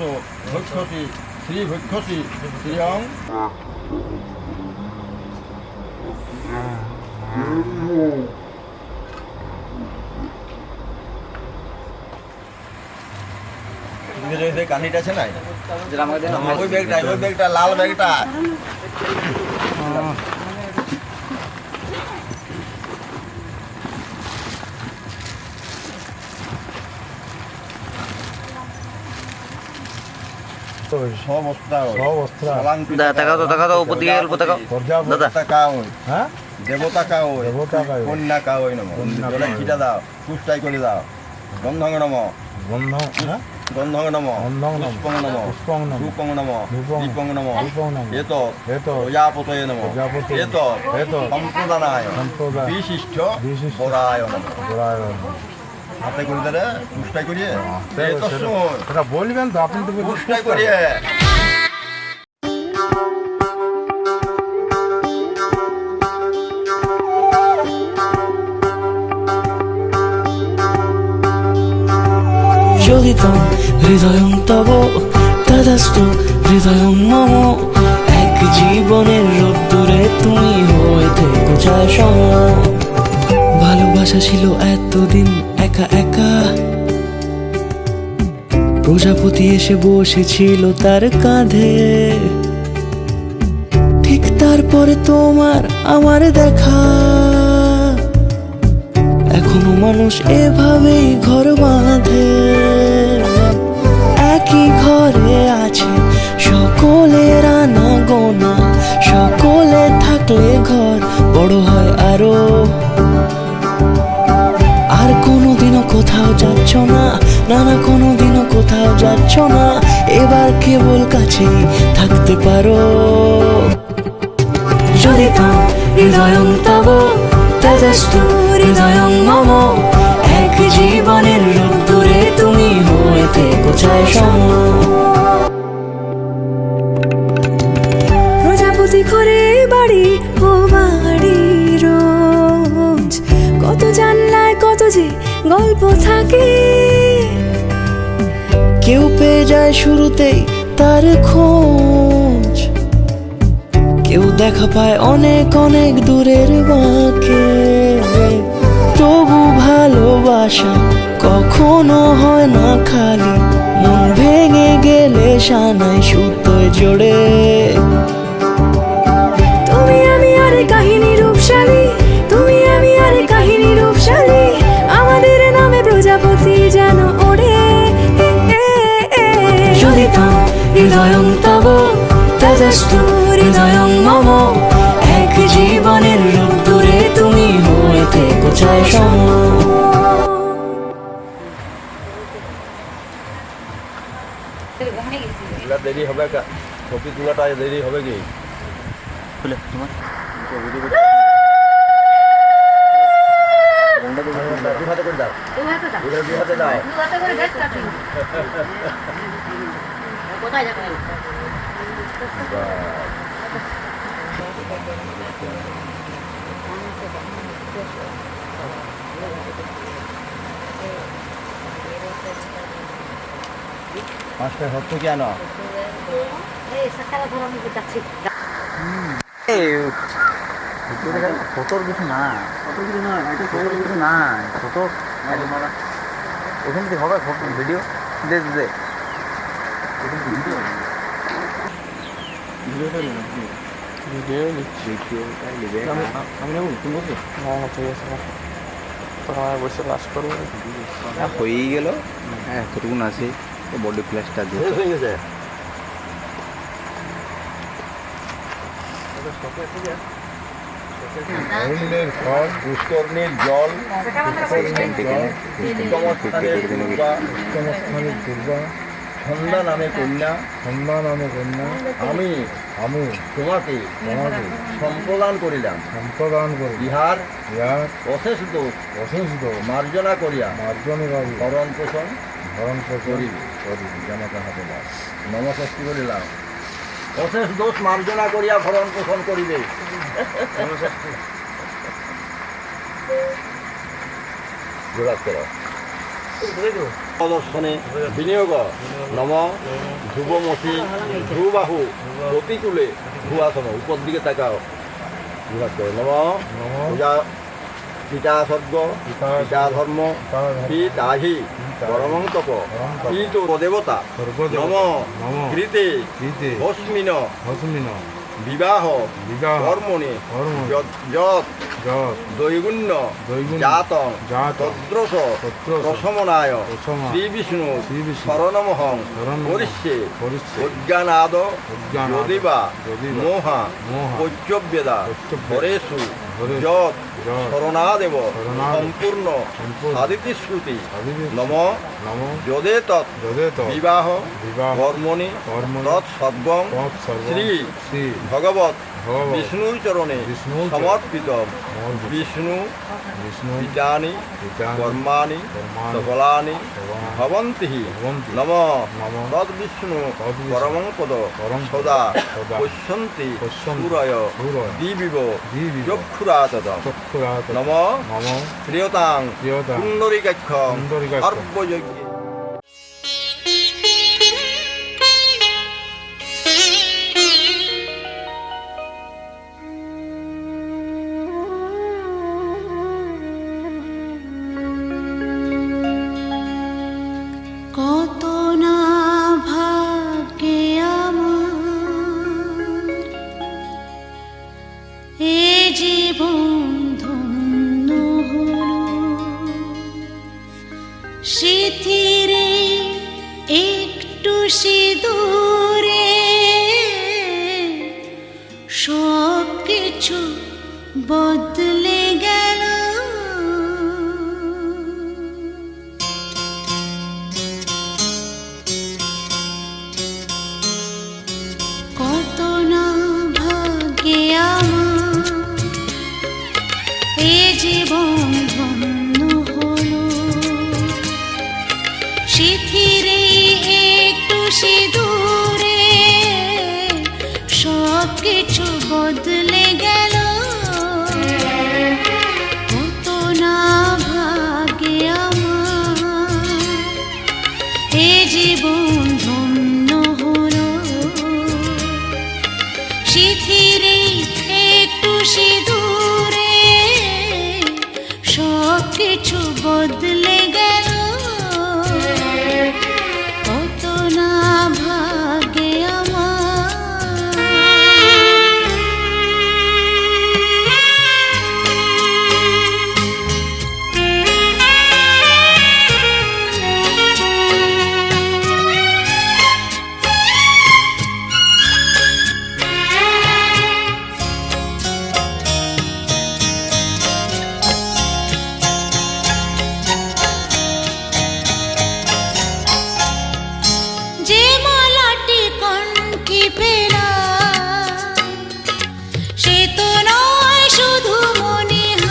ভক্ষসি শ্রী ভক্ষসি শ্রিয়ং কানিটা আছে না ওই ব্যাগটা লাল ব্যাগটা দেবতা কা ওই কন্যা কা ওই নম ঘিটা দাও পুষ্টাই করে দাও গন্ধং নম গন্ধং নম পুষ্পং নম রূপং নম দীপং নম এত প্রজাপতয়ে নম এত সম্প্রদানায় বিশিষ্ট বরায় নম হাতে করে দিলে পুষ্টাই করিয়ে বলবেন তো আপনি তো পুষ্টাই করিয়ে যোদিতং হৃদয়ং তব তদস্তু হৃদয়ং মম এক জীবনের রোদ্দুরে তুমি হয়ে থেকো চায় সম ভালোবাসা ছিল এতদিন একা একা প্রজাপতি এসে বসেছিল তার কাঁধে ঠিক তারপরে তোমার আমার দেখা এখনো মানুষ এভাবেই ঘর বাঁধে একই ঘরে আছে সকলের আনা গোনা সকলে থাকলে ঘর বড় হয় আরো আর কোনোদিনও কোথাও যাচ্ছ না নানা কোনোদিনও কোথাও যাচ্ছ না এবার কেবল কাছেই থাকতে পারো যদি তো হৃদয়ং তব তেজস্তু হৃদয়ং মম এক জীবনের রোদ্দুরে তুমি হয়ে থেকো চায় সম প্রজাপতি ঘরে বাড়ি ও বাড়ি রোজ কত জানলায় কত যে গল্প থাকে কেউ পেয়ে যায় শুরুতেই তার খোঁজ কেউ দেখা পায় অনেক অনেক দূরের বাঁকে তবু ভালোবাসা কখনো হয় না খালি মন ভেঙে গেলে সানাই সুতোয় জোড়ে তুমি আমি আর কাহিনী রূপশালী তুমি আমি আর কাহিনী রূপশালী আমাদের নামে প্রজাপতি যেন ওড়ে যদি তো হৃদয়ং তব তেজস্তু হৃদয়ং মম এক জীবনের রোদ্দুরে তুমি হয়ে থেকো চায় সম দেরি হবে ছবি তোলাটা দেরি হবে কি কোথায় যাবে পাঁচটা হচ্ছে কি আনো এই সকালে ধরো আমি যাচ্ছি ফটোর কিছু না ফটো ওখান থেকে হবে ভিডিও দে হয়েই গেল হ্যাঁ এতটুকুন আছে বডি ফ্ল্যাশটা দিয়ে হয়ে গেছে পুষ্করণীর জল সন্ধ্যা নামে কন্যা আমি আমি তোমাকে তোমাকে সম্প্রদান করিলাম। সম্প্রদান করি ইহার ইহার অশেষ দোষ অশেষ দোষ মার্জনা করিয়া মার্জনী করি ভরণ পোষণ ভরণ পোষণ করিবে। করি জনতা হাতে দাও নমস্তি করিলাম। অশেষ দোষ মার্জনা করিয়া ভরণ পোষণ করিবে। যোগাযোগ করো। প্রদর্শনে বিনিয়োগ নম ধ্রুবমসি ধ্রুবাহু প্রতিকূলে ভূয়াসন উপর দিকে তাকাও। যোগাযোগ করো। নম পূজা পিতা স্বর্গ পিতা ধর্ম পিতাহি পরমং তপ পিত দেবতা নম কৃতে ভস্মিন বিবাহ কর্মণি যৎ দৈগুণ্য জাতং তদ্রস প্রশমনায় শ্রী বিষ্ণু শরণমহং করিষ্যে অজ্ঞানাদ যদিবা মোহা পৈচ্যবেদা হরেষু যৎ শরণাদেব সম্পূর্ণ সাদিতি শ্রুতি নম যদে তৎ বিবাহ কর্মণি তৎসর্বং শ্রী ভগবৎ বিষ্ণুর চরণে সমর্পিত। বিষ্ণু পিতানি কর্মাণি সকলানি ভবন্তি নম তদ্বিষ্ণু পরমং পদ সদা পশ্যন্তি সূরয় দিবিব চক্ষুরাতত নম শ্রিয়তাং পুণ্ডরীকাক্ষং সর্বযজ্ঞে। কত না ভাগ্যে আমার এ জীবন ধন্য হলো, স্মৃতিরে একটু সিঁদুরে সব কিছু বদলে গেল। কত না ভাগ্যে আমার এ জীবন ধন্য হলো, স্মৃতিরে একটু সিঁদুরে সব কিছু বদলে গেল। কত না ভাগ্যে আমার এ জীবন ধন্য হলো, স্মৃতিরে একটু সিঁদুরে সব কিছু বদলে গেল। কত না ভাগ্যে যে মালাটি কণ্ঠে পেলাম সে তো নয় শুধু মনিহার।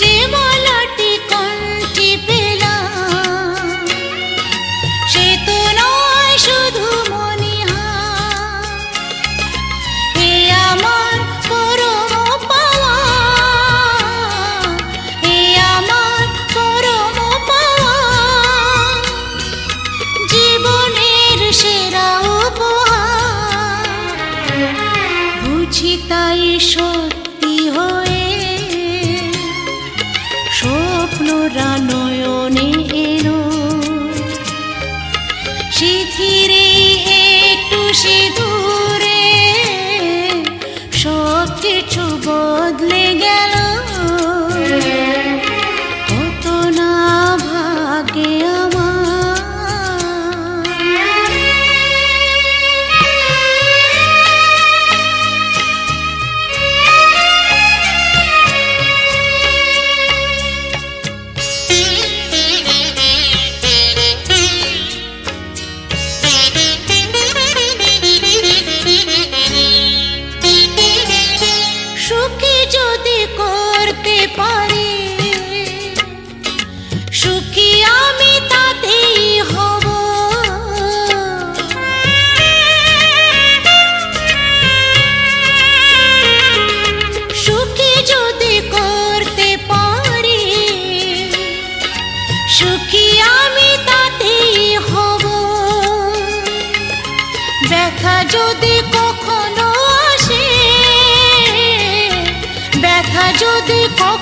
যে মালাটি কণ্ঠে পেলাম সে তো নয় শুধু মনিহার। হে আমার পরম পাওয়া, হে আমার পরম পাওয়া, জীবনের সেরা উপহার। বুঝি তাই সত্যি হয়ে স্বপ্নরা নয়নে এলো, স্মৃতিরে একটু সিঁদুরে সব কিছু বদলে গেল। কত না ভাগ্যে আমার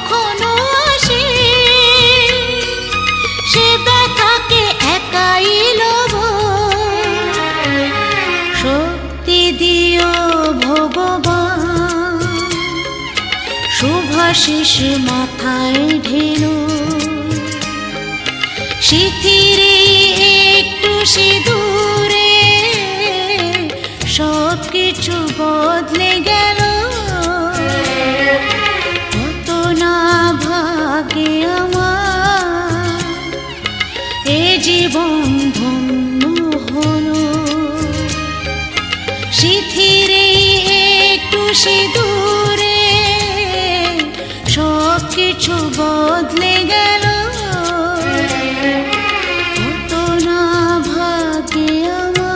কখনো আসে সে দেখাকে একাই লব শক্তি দিও ভগবান শুভাশিস মাথায় ঢেলো শিথিরে একটু সিঁদুরে সব কিছু বদলে গেল কত না ভাগে আমার এ জীবন ধন্য হলো শিথিরে একটু সিঁদুরে সব কিছু বদলে গেল কত না ভাগে আমার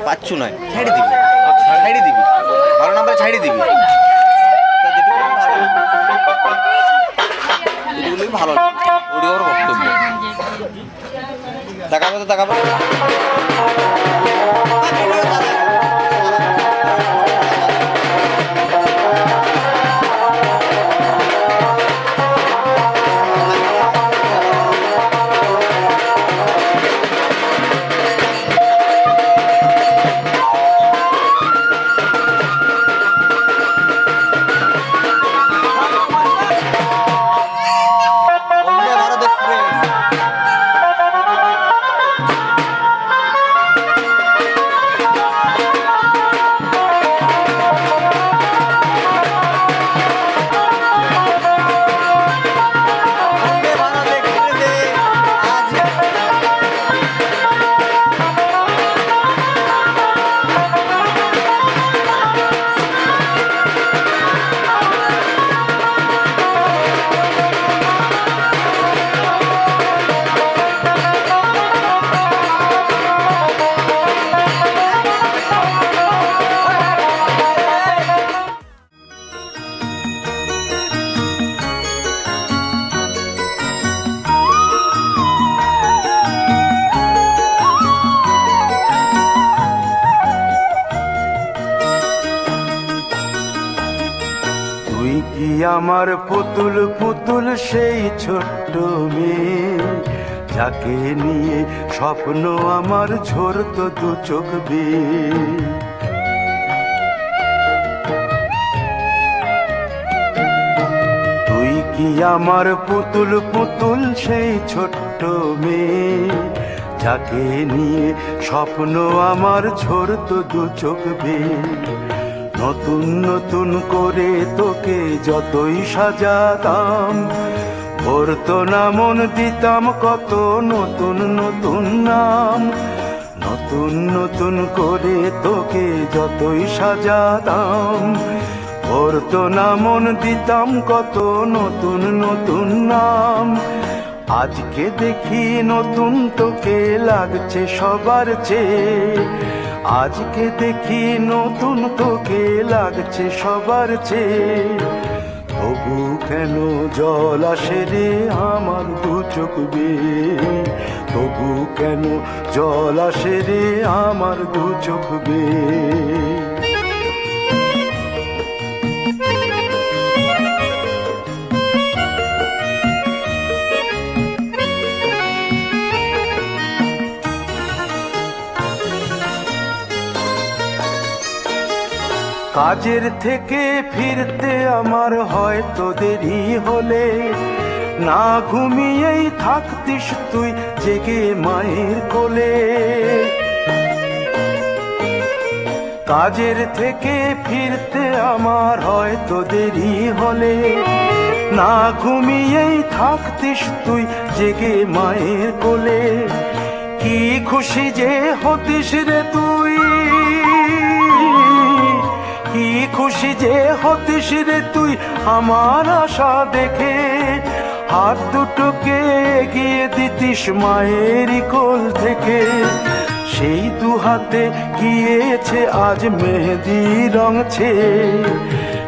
পাচ্ছু নয় ছাড়ি দিবি ভালো নাম্বার ছাড়ি দিবি যেগুলো ভালো ওটি ওর বক্তব্য দেখাবে তো দেখাবে আমার পুতুল পুতুল সেই ছোট্ট মেয়ে যাকে নিয়ে স্বপ্ন আমার ঝরতো দু চোখ বেয়ে কি আমার পুতুল পুতুল সেই ছোট্ট মেয়ে, যাকে নিয়ে স্বপ্ন আমার ঝরতো দু চোখ বেয়ে। নতুন নতুন করে তোকে যতই সাজাতাম, ভরতো না মন, দিতাম কত নতুন নতুন নাম। নতুন নতুন করে তোকে যতই সাজাতাম, ভরতো না মন, দিতাম কত নতুন নতুন নাম। আজকে দেখি নতুন তোকে লাগছে সবার চেয়ে, আজকে দেখি নতুন তোকে লাগছে সবার চেয়ে। তবু কেন জল আসে রে আমার দু চোখ বেয়ে, তবু কেন জল আসে রে আমার দু চোখ বেয়ে। কাজের থেকে ফিরতে আমার হয়তো দেরি হলে, না ঘুমিয়েই থাকতিস তুই জেগে মায়ের কোলে। কাজের থেকে ফিরতে আমার হয়তো দেরি হলে, না ঘুমিয়েই থাকতিস তুই জেগে মায়ের কোলে। কি খুশি যে হতিস রে তুই, কি খুশি যে হতিস রে তুই আমার আশা দেখে। হাত দুটোকে এগিয়ে দিতিস মায়েরই কোল থেকে, সেই দু হাতে গিয়েছে আজ মেহেদি রং ছেয়ে।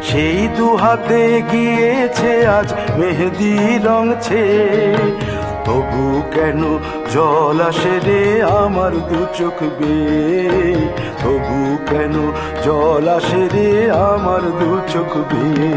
সেই দু হাতে গিয়েছে আজ মেহেদি রং ছেয়ে। তবু কেন জল আসে রে আমার দু চোখ বেয়ে, তবু কেন জল আসে রে আমার দু চোখ বেয়ে।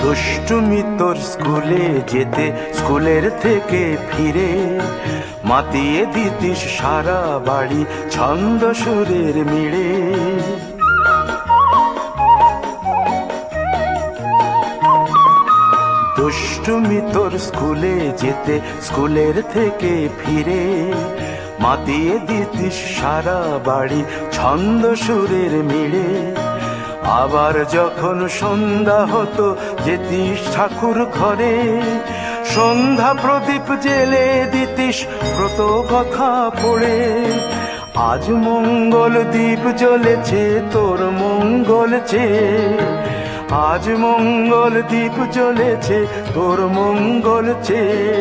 দুষ্টুমি তোর স্কুলে যেতে, স্কুলের থেকে ফিরে মাতিয়ে দিতিস সারা বাড়ি ছন্দ সুরের মিড়ে। দুষ্টুমি তোর স্কুলে যেতে, স্কুলের থেকে ফিরে মাতিয়ে দিতিস সারা বাড়ি ছন্দ সুরের মিড়ে। আবার যখন সন্ধ্যা হতো যেতিস ঠাকুর ঘরে, সন্ধ্যা প্রদীপ জেলে দিতিস ব্রত কথা পড়ে। আজ মঙ্গল দ্বীপ জ্বলেছে তোর মঙ্গল চেয়ে, আজ মঙ্গল দ্বীপ জ্বলেছে তোর মঙ্গল চেয়ে।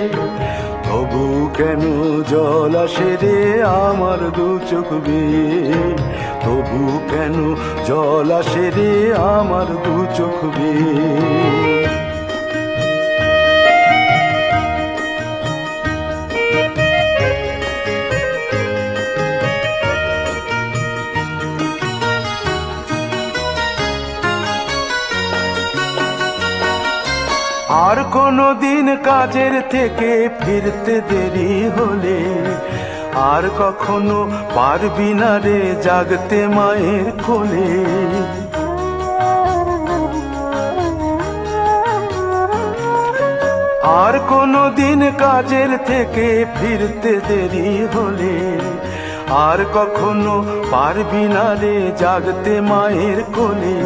তবু কেন জল আসে রে আমার দু চোখ বেয়ে, তবু কেন জল আসে রে আমার দু চোখ বেয়ে। আর কোনো দিন কাজের থেকে ফিরতে দেরি হলে, আর কখনো পারবি না রে জাগতে মায়ের কোলে। আর কোনো দিন কাজের থেকে ফিরতে দেরি হলে, আর কখনো পারবি না রে জাগতে মায়ের কোলে।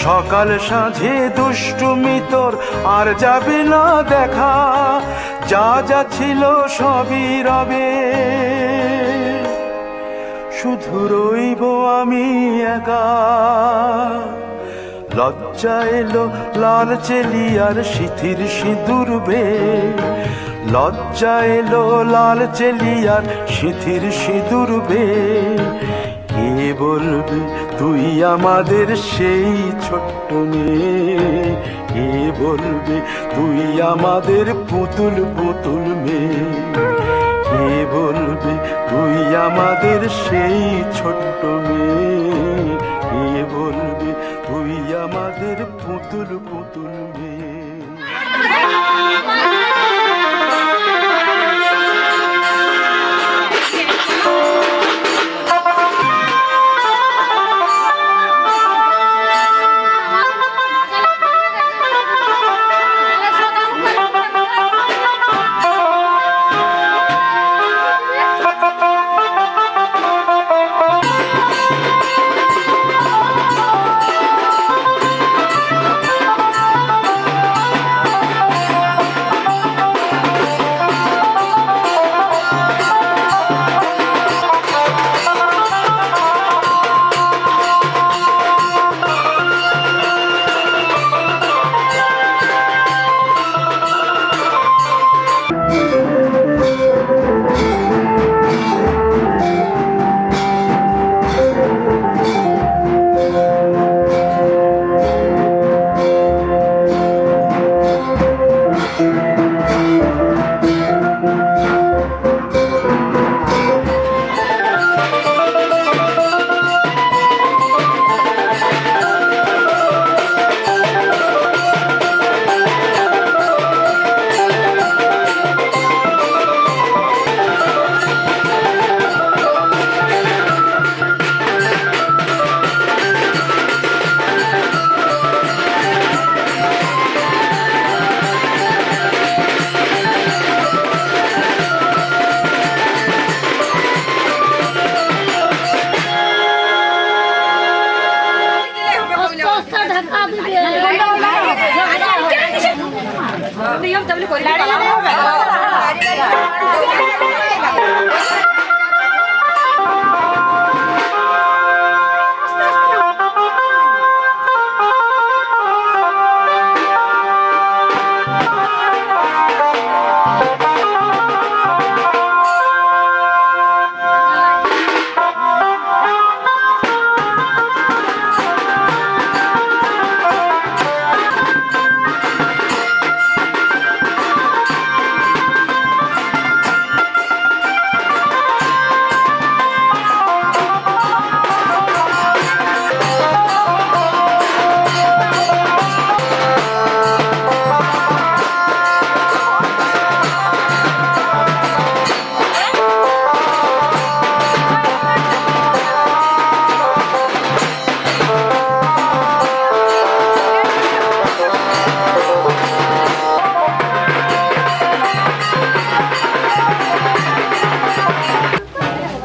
সকাল সাঁঝে দুষ্টুমি তোর আর যাবে না দেখা, যা যা ছিল সবই রবে। শুধু রইব আমি একা, লজ্জা এলো লাল চেলিয়ার সিথির সিঁদুর বেয়ে। লজ্জা এলো লাল চেলিয়ার সিথির সিঁদুর বেয়ে। কে বলবে তুই আমাদের সেই ছোট্ট মেয়ে, কে বলবে তুই আমাদের পুতুল পুতুল মেয়ে। কে বলবে তুই আমাদের সেই ছোট্ট মেয়ে, কে বলবে তুই আমাদের পুতুল পুতুল মেয়ে।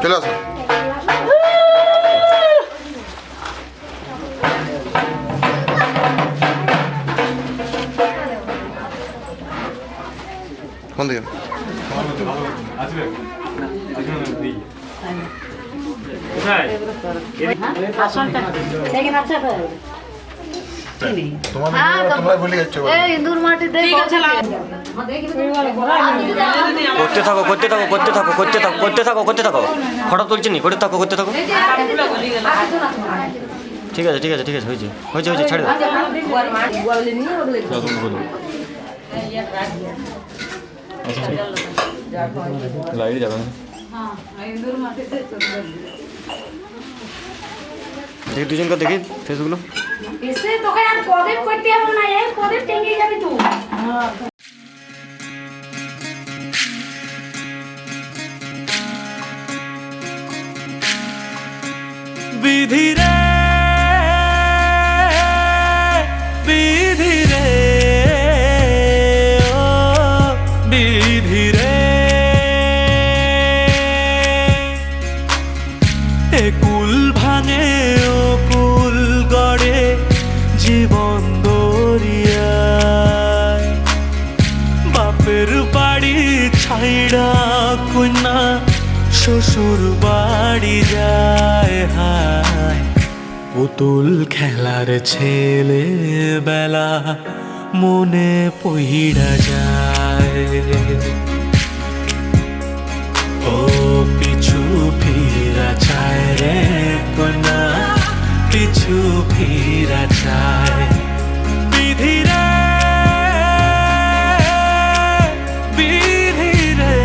চলে আসো। কোন দিকে? তোমরা ভুলে যাচ্ছ। করতে থাকো করতে থাকো করতে থাকো করতে থাকো করতে থাকো করতে থাকো ফটো তুলছি নি করতে থাকো করতে থাকো। ঠিক আছে ঠিক আছে ঠিক আছে হয়েছে হয়েছে হয়েছে ছাড়ে দাও। লাইট যাবে না দেখি দুজনকে দেখি ফেসগুলো। এসে তোকে আর প্রদীপ করতে হবে না, এই প্রদীপ টেঙ্গিয়ে যাবি তুই। বিধি রে বিধি রে ও বিধি রে এ কুল ভাঙে ও কুল গড়ে জীবন দরিয়ায় বাপের বাড়ি ছাইড়া কন্যা শ্বশুর বাড়ি যায় হায় পুতুল খেলার ছেলে বেলা মনে পইড়া যায় ও পিছু ফিরা চায় রে কন্যা পিছু ফিরা চায় বিধি রে বিধি রে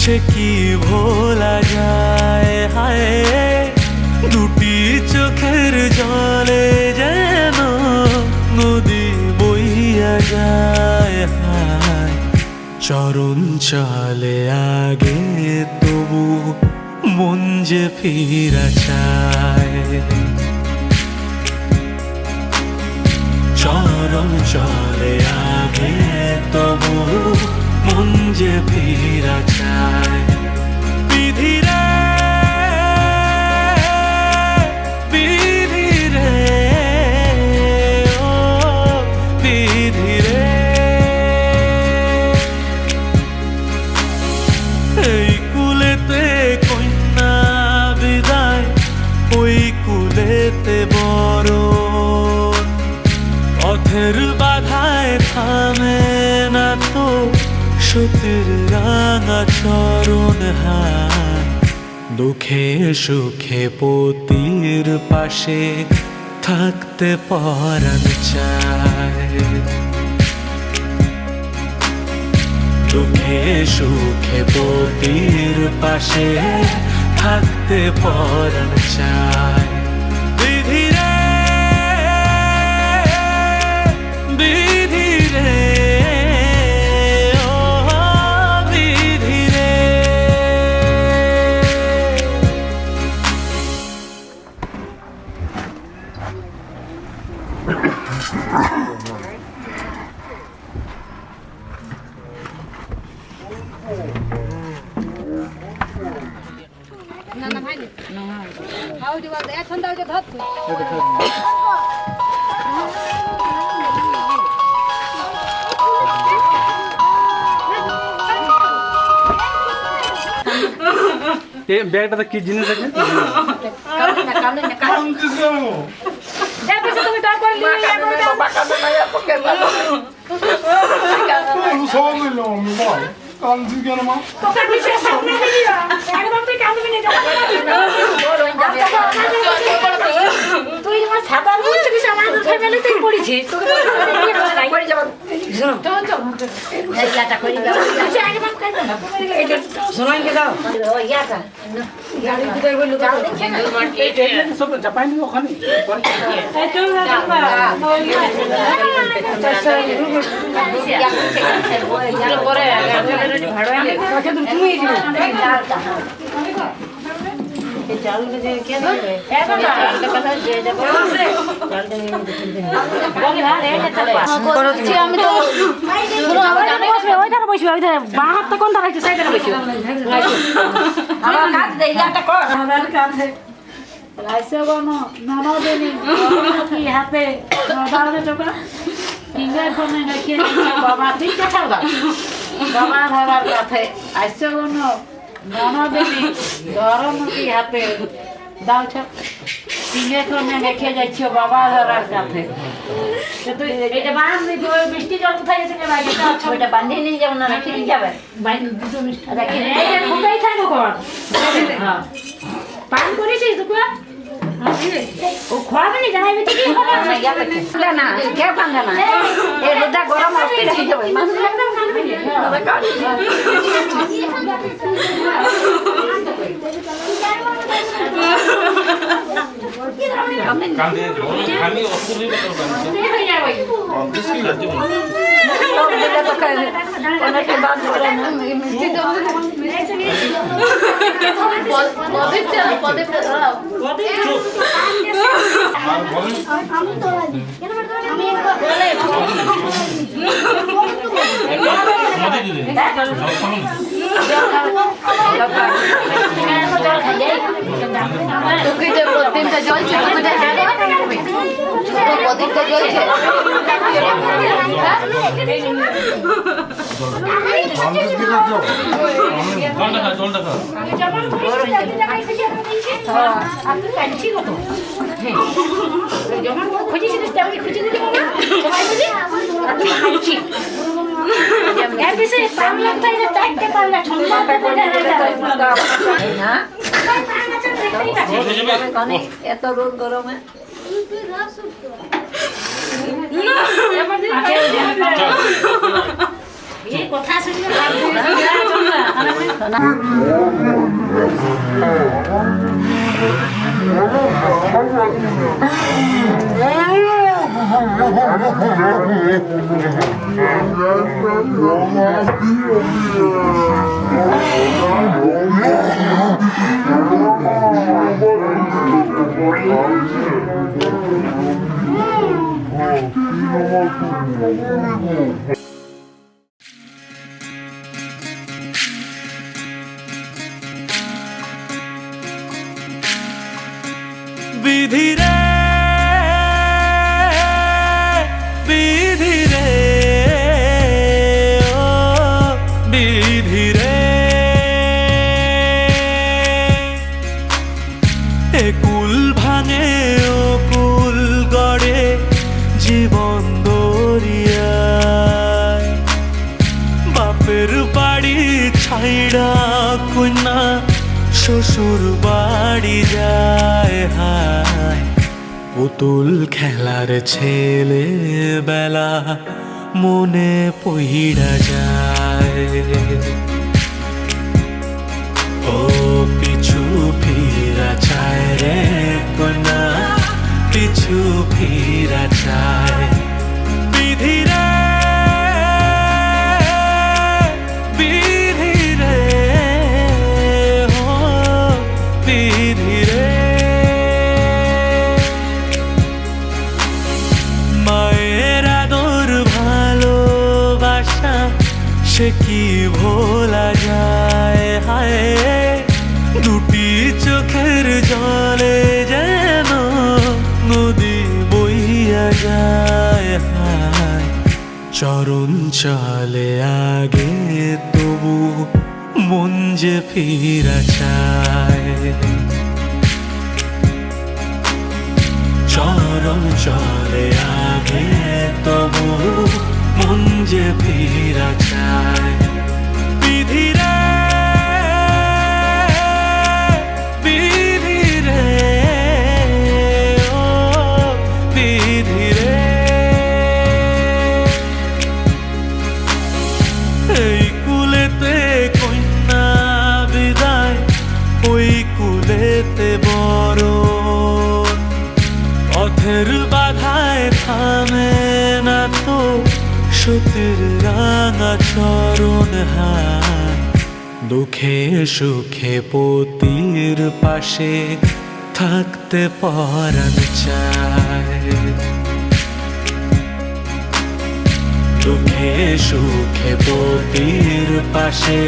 সে কি ভোলা যায় হায় দুটি চোখের জলে যেন নদী বইয়া যায় হায় চরণ চলে আগে তবু মন যে ফিরা চায় চরণ চলে আগে তবু মন যে ফিরা চায় বিধিরে বিধিরে ও বিধিরে এই কুলেতে কন্যা বিদায় ওই কুলেতে বড় পথের বাধায় থামে না তো সতীর রাঙা চরণ হায় দুঃখে সুখে পতির পাশে থাকতে পরাণ চায় দুঃখে সুখে পতির পাশে থাকতে পরাণ চায় বিধিরে বিধিরে ও বিধিরে ব্যাগটাতে কি জিনিস আছে তুই আমার সাঁতার বলছিস আমার ফ্যামিলিতেই পড়েছিস আমি তো ওইখানে বসবি ওইখানে বাঁ হাতটা কোনটা রাখছে সেইখানে বসবি আমার কাজ দেই ইয়াটা কর আমার কাছে রাইসে বনো নানা দেনি কি হাতে বাবারে চোকা কিংবা ফোনে নাকি বাবা ঠিক কথা দাও বাবা ধরার কাছে আইসে বনো নানা দেনি গরম কি হাতে দাও ছ কিংবা ফোনে রেখে যাচ্ছো বাবা ধরার কাছে তুই এটা বাঁধবি তো মিষ্টি জল কোথায় গেছে বাড়িতে আচ্ছা ওটা বাঁধিয়ে নিয়ে যাবো না রেখে নিয়ে যাবে দুটো মিষ্টি রেখে এইটা কোথায় থাকবো কর হ্যাঁ পান করেছিস তুই ও খাবে না জানাইবি কি হবে না না কে পাঙ্গা না এই রোদা গরম অস্তি রেখে যাবে মানুষ একদম কাটবে না কাট কান্দে আমি অসুরি অনেকে বাদ করে না মিষ্টি তো আমি তো প্রতিদিনটা জ্বলছে প্রদীপটা জ্বলছে খুঁজেছিস খুঁজে দিতে এত রোদ গরমে এই কথা শুনলে ভাববে বিধিরে বিধিরে ও বিধিরে এ কুল ভাঙে ও কুল গড়ে জীবন দরিয়ায় বাপের বাড়ি ছাইড়া কন্যা শ্বশুর বাড়ি যায় হায় পুতুল খেলার ছেলে বেলা মনে পইড়া যায় ও পিছু ফিরা চায় রে কন্যা পিছু ফিরা চায় বিধিরে বিধিরে ও বিধিরে মায়ের আদর ভালোবাসা সে কি ভোলা যায় হায় দুটি চোখের জলে যেন নদী বইয়া যায় হায় চরণ চলে আগে তবু মন যে ফিরা চায় চরণ চলে আগে তবু মন যে ফিরা চায় বিধিরে বিধিরে ও বিধিরে এই কুলেতে কন্যা বিদায় ওই কুলেতে বড় পথের বাধায় থামে না তো সতীর রাঙা চরণ হায় দুঃখে সুখে পতির পাশে থাকতে পরাণ চায় দুঃখে সুখে পতির পাশে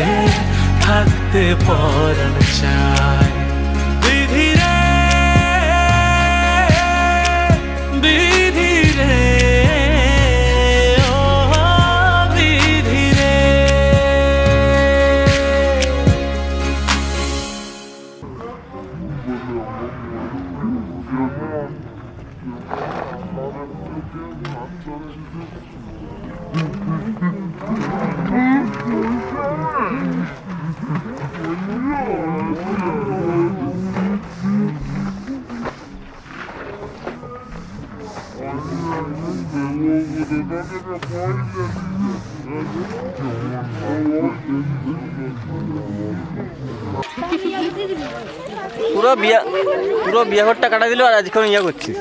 থাকতে পরাণ চায় বিধিরে বিধিরে ও বিধিরে পুরো বিয়ে ঘরটা কাটা দিল আর আজকে ইয়া করছিস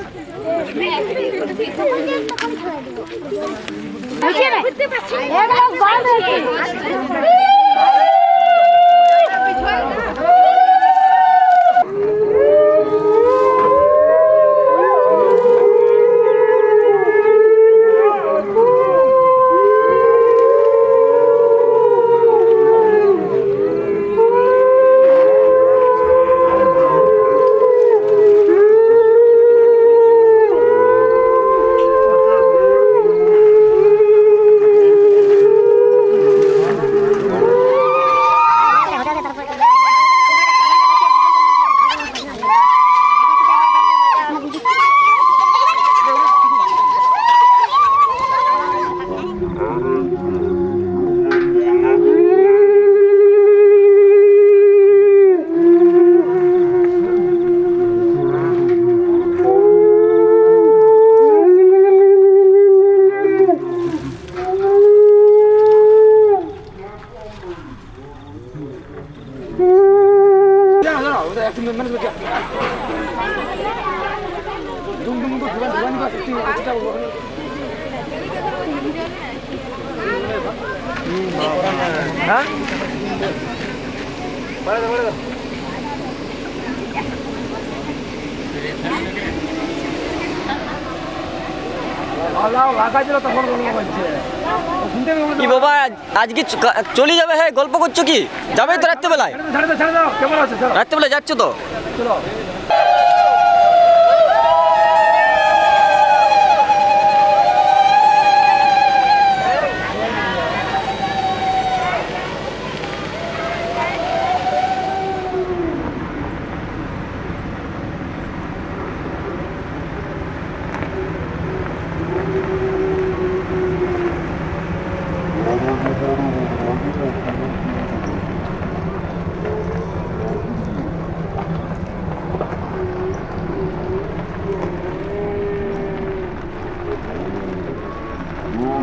হ্যাঁ কি বাবা আজকে চলে যাবে? হ্যাঁ, গল্প করছো কি? যাবে তো রাত্রেবেলায়? রাত্রেবেলায় যাচ্ছ তো?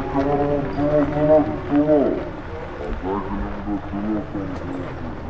Come on.